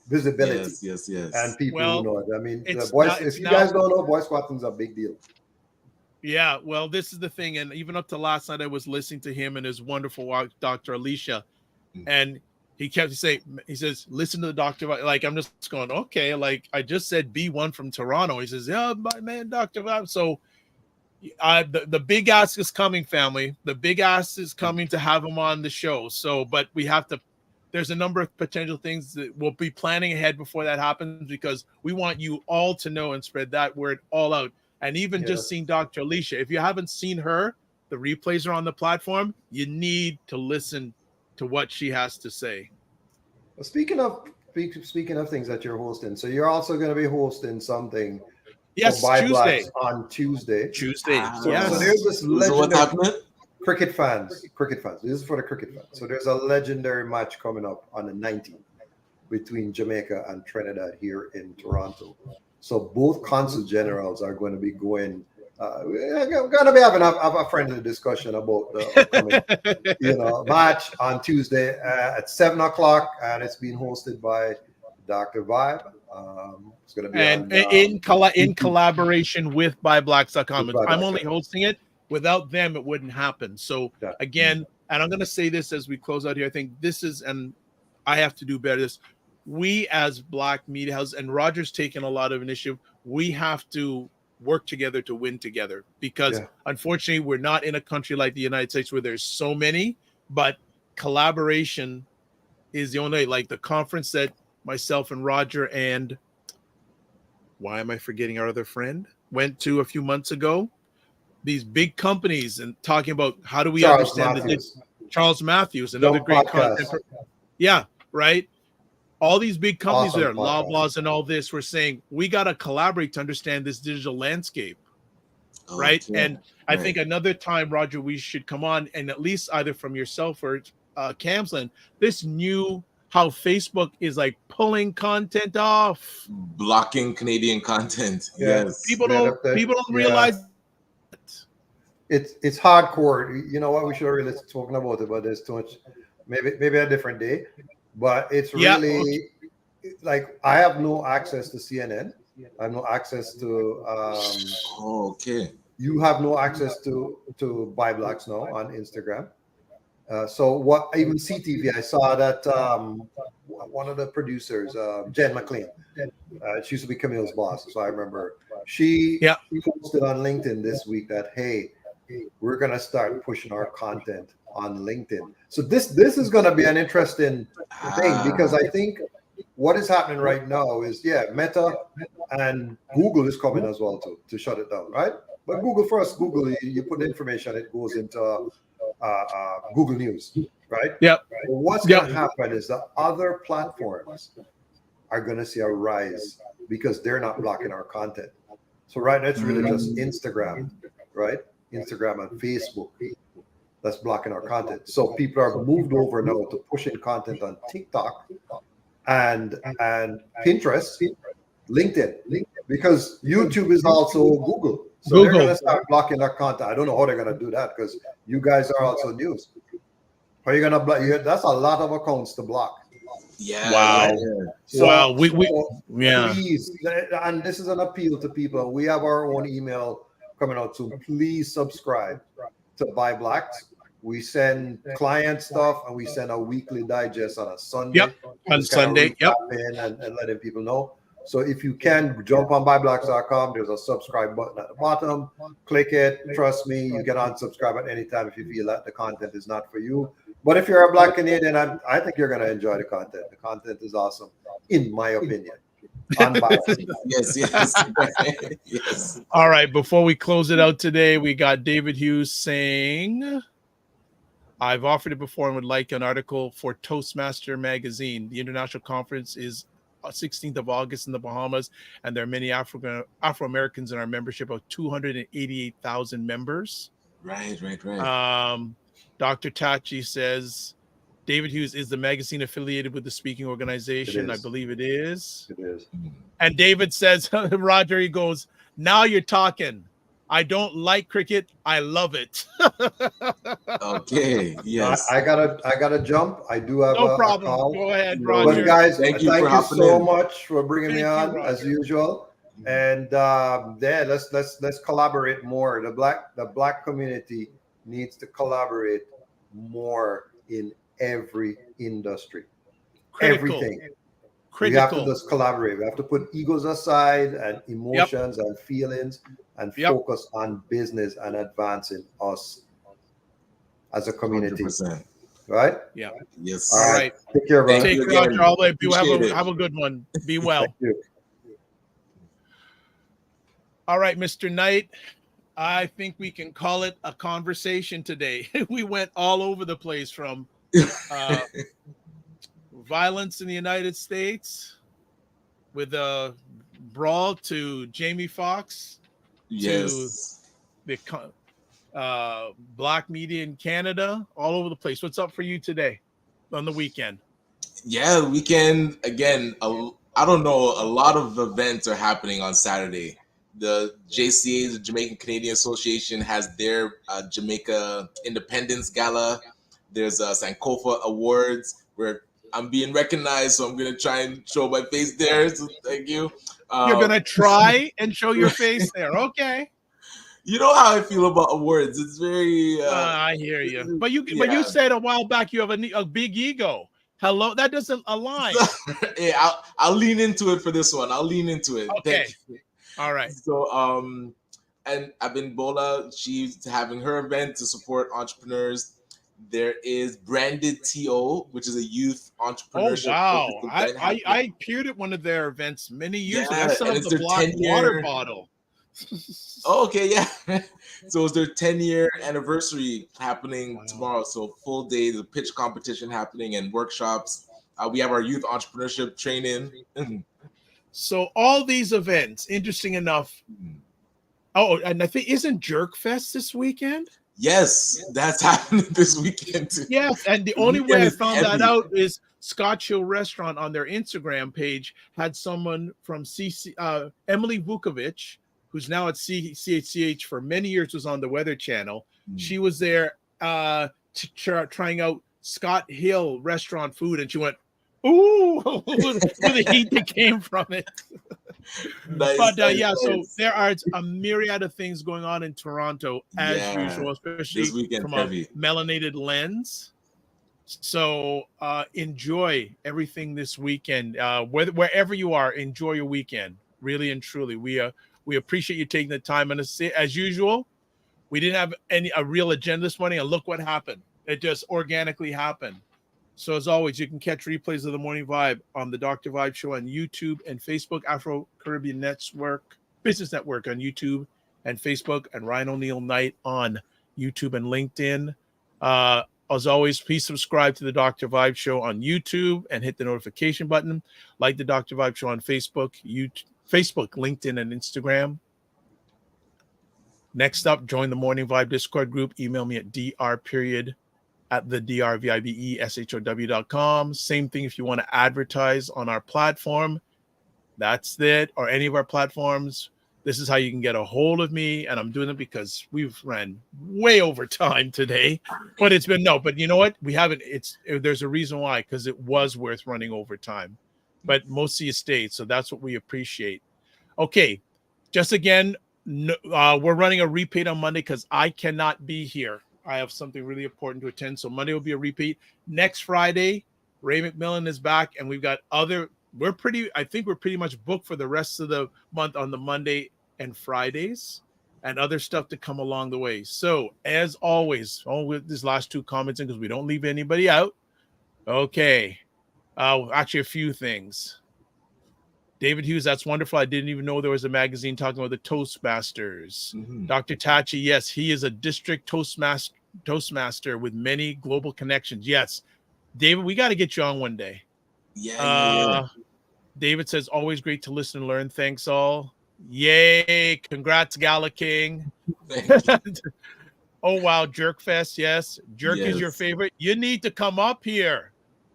visibility. Yes. And people who know it. I mean, if you guys don't know, Boyce Watkins is a big deal. Yeah, well, this is the thing. And even up to last night, I was listening to him and his wonderful wife, Dr. Alicia. And he kept saying, he says, listen to the doctor. Like, I'm just going, okay. Like, I just said B1 from Toronto. He says, yeah, my man, Dr. Vibe. So the big ask is coming, family. The big ask is coming to have him on the show. So, but we have to, there's a number of potential things that we'll be planning ahead before that happens, because we want you all to know and spread that word all out. And even just seeing Dr. Alicia, if you haven't seen her, the replays are on the platform. You need to listen to what she has to say. Speaking of speaking of things that you're hosting, so you're also going to be hosting something Yes, for Buy Tuesday. Blacks on Tuesday. Tuesday. So, Yes. so there's this So what's legendary happening? cricket fans. This is for the cricket fans. So there's a legendary match coming up on the 19th between Jamaica and Trinidad here in Toronto. So both consul generals are going to be going. We're going to be having a friendly discussion about the upcoming, match on Tuesday at 7:00, and it's being hosted by Dr. Vibe. It's going to be in collaboration with BuyBlacks.com. I'm only hosting it. Without them, it wouldn't happen. So again, and I'm going to say this as we close out here. I think this is, and I have to do better. This, we as Black media house, and Roger's taken a lot of initiative. We have to work together to win together, because unfortunately we're not in a country like the United States where there's so many, but collaboration is the only, like the conference that myself and Roger and why am I forgetting our other friend went to a few months ago, these big companies, and talking about how do we understand Charles Matthews, another great content. Yeah, right. All these big companies there, Loblaws and all this, were saying we got to collaborate to understand this digital landscape, right? And I think another time, Roger, we should come on and at least either from yourself or Camsland, this new how Facebook is like pulling content off, blocking Canadian content. Yes, people don't realize. It's hardcore. You know what? We should have really spoken about it, but there's too much. Maybe a different day. But it's really like I have no access to CNN. I have no access to. You have no access to Buy Blacks now on Instagram. So what? Even CTV. I saw that one of the producers, Jen McLean. She used to be Camille's boss, so I remember she posted on LinkedIn this week that hey, we're gonna start pushing our content on LinkedIn. So this is going to be an interesting thing, because I think what is happening right now is Meta and Google is coming as well to shut it down, right? But Google first, you put the information, it goes into Google News, right? Yep. But what's going to happen is the other platforms are going to see a rise because they're not blocking our content. So right now it's really just Instagram, right? Instagram and Facebook that's blocking our content. So people are moved over now to pushing content on TikTok and Pinterest, LinkedIn, because YouTube is also Google. So they're going to start blocking that content. I don't know how they're going to do that, because you guys are also news. How are you going to block? That's a lot of accounts to block. Yeah. Wow. So, wow. Please, and this is an appeal to people. We have our own email coming out soon. Please subscribe to Buy Blacks. We send client stuff, and we send a weekly digest on a Sunday. On Sunday. And letting people know. So if you can jump on buyblacks.com, there's a subscribe button at the bottom. Click it. Trust me, you can unsubscribe at any time if you feel that the content is not for you. But if you're a Black Canadian, I think you're going to enjoy the content. The content is awesome, in my opinion. Yes. All right. Before we close it out today, we got David Hughes saying, I've offered it before and would like an article for Toastmaster magazine. The international conference is 16th of August in the Bahamas, and there are many Afro-Americans in our membership of 288,000 members. Right. Dr. Tachi says, David Hughes, is the magazine affiliated with the speaking organization? I believe it is. It is. And David says, Roger, he goes, now you're talking. I don't like cricket. I love it. Okay. Yes. I gotta jump. I do have no a problem. call. Go ahead, Roger. But guys, thank you so much for bringing me on you, as usual. And let's collaborate more. The black community needs to collaborate more in every industry. Everything. We have to just collaborate. We have to put egos aside and emotions and feelings and focus on business and advancing us as a community. 100%. Right? Yeah. Yes. All right. Take care, brother. Take care, Roger. All the way. Have a good one. Be well. Thank you. All right, Mr. Knight. I think we can call it a conversation today. We went all over the place from violence in the United States with a brawl to Jamie Foxx Yes. the black media in Canada, all over the place. What's up for you today on the weekend? Yeah, weekend again. I don't know. A lot of events are happening on Saturday. The JCA, the Jamaican Canadian Association, has their Jamaica Independence Gala. There's Sankofa Awards where I'm being recognized, so I'm gonna try and show my face there. So thank you. You're gonna try and show your face there, okay? You know how I feel about awards. It's very. I hear you, but you said a while back you have a big ego. Hello, that doesn't align. Yeah, I'll lean into it for this one. I'll lean into it. Okay. Thank you. All right. So and Abimbola, she's having her event to support entrepreneurs. There is Branded TO, which is a youth entrepreneurship. Oh wow! I appeared at one of their events many years ago. I still and have it's the their black 10-year water bottle. Oh, okay, yeah. So it's their 10-year anniversary happening tomorrow. So full day, the pitch competition happening and workshops. We have our youth entrepreneurship training. So all these events, interesting enough. Oh, and I think isn't Jerk Fest this weekend? Yes, that's happening this weekend too. Yes, and the only way I found that out is Scotch Hill Restaurant on their Instagram page had someone from Emily Vukovic, who's now at CHCH for many years, was on the Weather Channel. She was there trying out Scott Hill restaurant food, and she went, "Ooh!" with the heat that came from it. Nice. So there are a myriad of things going on in Toronto as usual, especially from a melanated lens. So enjoy everything this weekend. Wherever you are, enjoy your weekend. Really and truly, we appreciate you taking the time. And as usual, we didn't have a real agenda this morning, and look what happened. It just organically happened. So as always, you can catch replays of the Morning Vibe on the Dr. Vibe Show on YouTube and Facebook, Afro Caribbean Business Network on YouTube and Facebook, and Ryan Oneil Knight on YouTube and LinkedIn. As always, please subscribe to the Dr. Vibe Show on YouTube and hit the notification button. Like the Dr. Vibe Show on Facebook, LinkedIn, and Instagram. Next up, join the Morning Vibe Discord group. Email me at dr@thedrvibeshow.com. Same thing if you want to advertise on our platform. That's it, or any of our platforms. This is how you can get a hold of me, and I'm doing it because we've ran way over time today. But but you know what? We haven't. There's a reason why, because it was worth running over time. But most of you stayed, so that's what we appreciate. Okay, just again, we're running a repeat on Monday because I cannot be here. I have something really important to attend. So Monday will be a repeat. Next Friday, Ray McMillan is back, and we've got I think we're pretty much booked for the rest of the month on the Monday and Fridays, and other stuff to come along the way. So as always, with these last two comments, because we don't leave anybody out. Okay. Actually a few things. David Hughes, that's wonderful. I didn't even know there was a magazine talking about the Toastmasters. Mm-hmm. Dr. Tachi, yes, he is a district Toastmaster with many global connections. Yes. David, we got to get you on one day. Yeah. David says, always great to listen and learn. Thanks all. Yay. Congrats, Gala King. Oh, wow. Jerk Fest. Yes. Jerk is your favorite. You need to come up here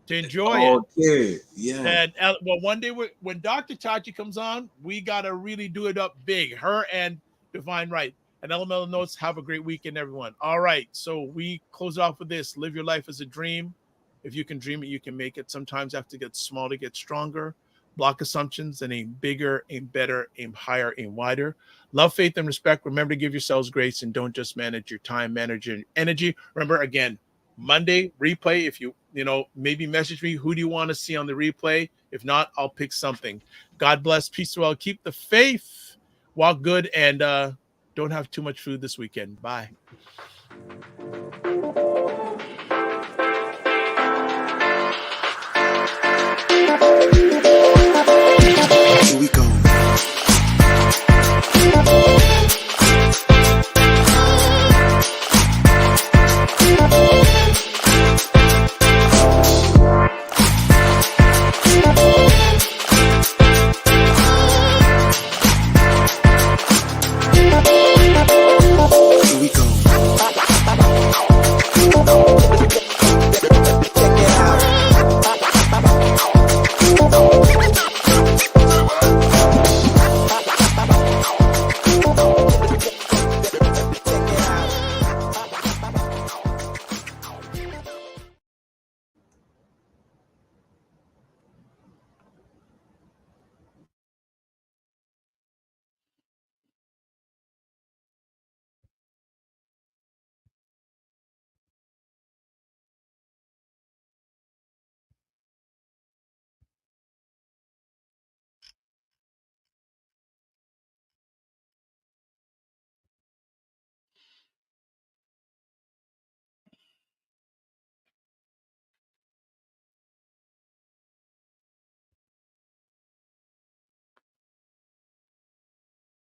to enjoy it. Okay. Yeah. And one day when Dr. Tachi comes on, we got to really do it up big. Her and Divine Right. And Elemental Notes, have a great weekend, everyone. All right. So we close it off with this. Live your life as a dream. If you can dream it, you can make it. Sometimes you have to get small to get stronger. Block assumptions and aim bigger, aim better, aim higher, aim wider. Love, faith, and respect. Remember to give yourselves grace and don't just manage your time, manage your energy. Remember, again, Monday replay. If you maybe message me, who do you want to see on the replay? If not, I'll pick something. God bless. Peace well. Keep the faith. Walk good, and don't have too much food this weekend. Bye. Here we go.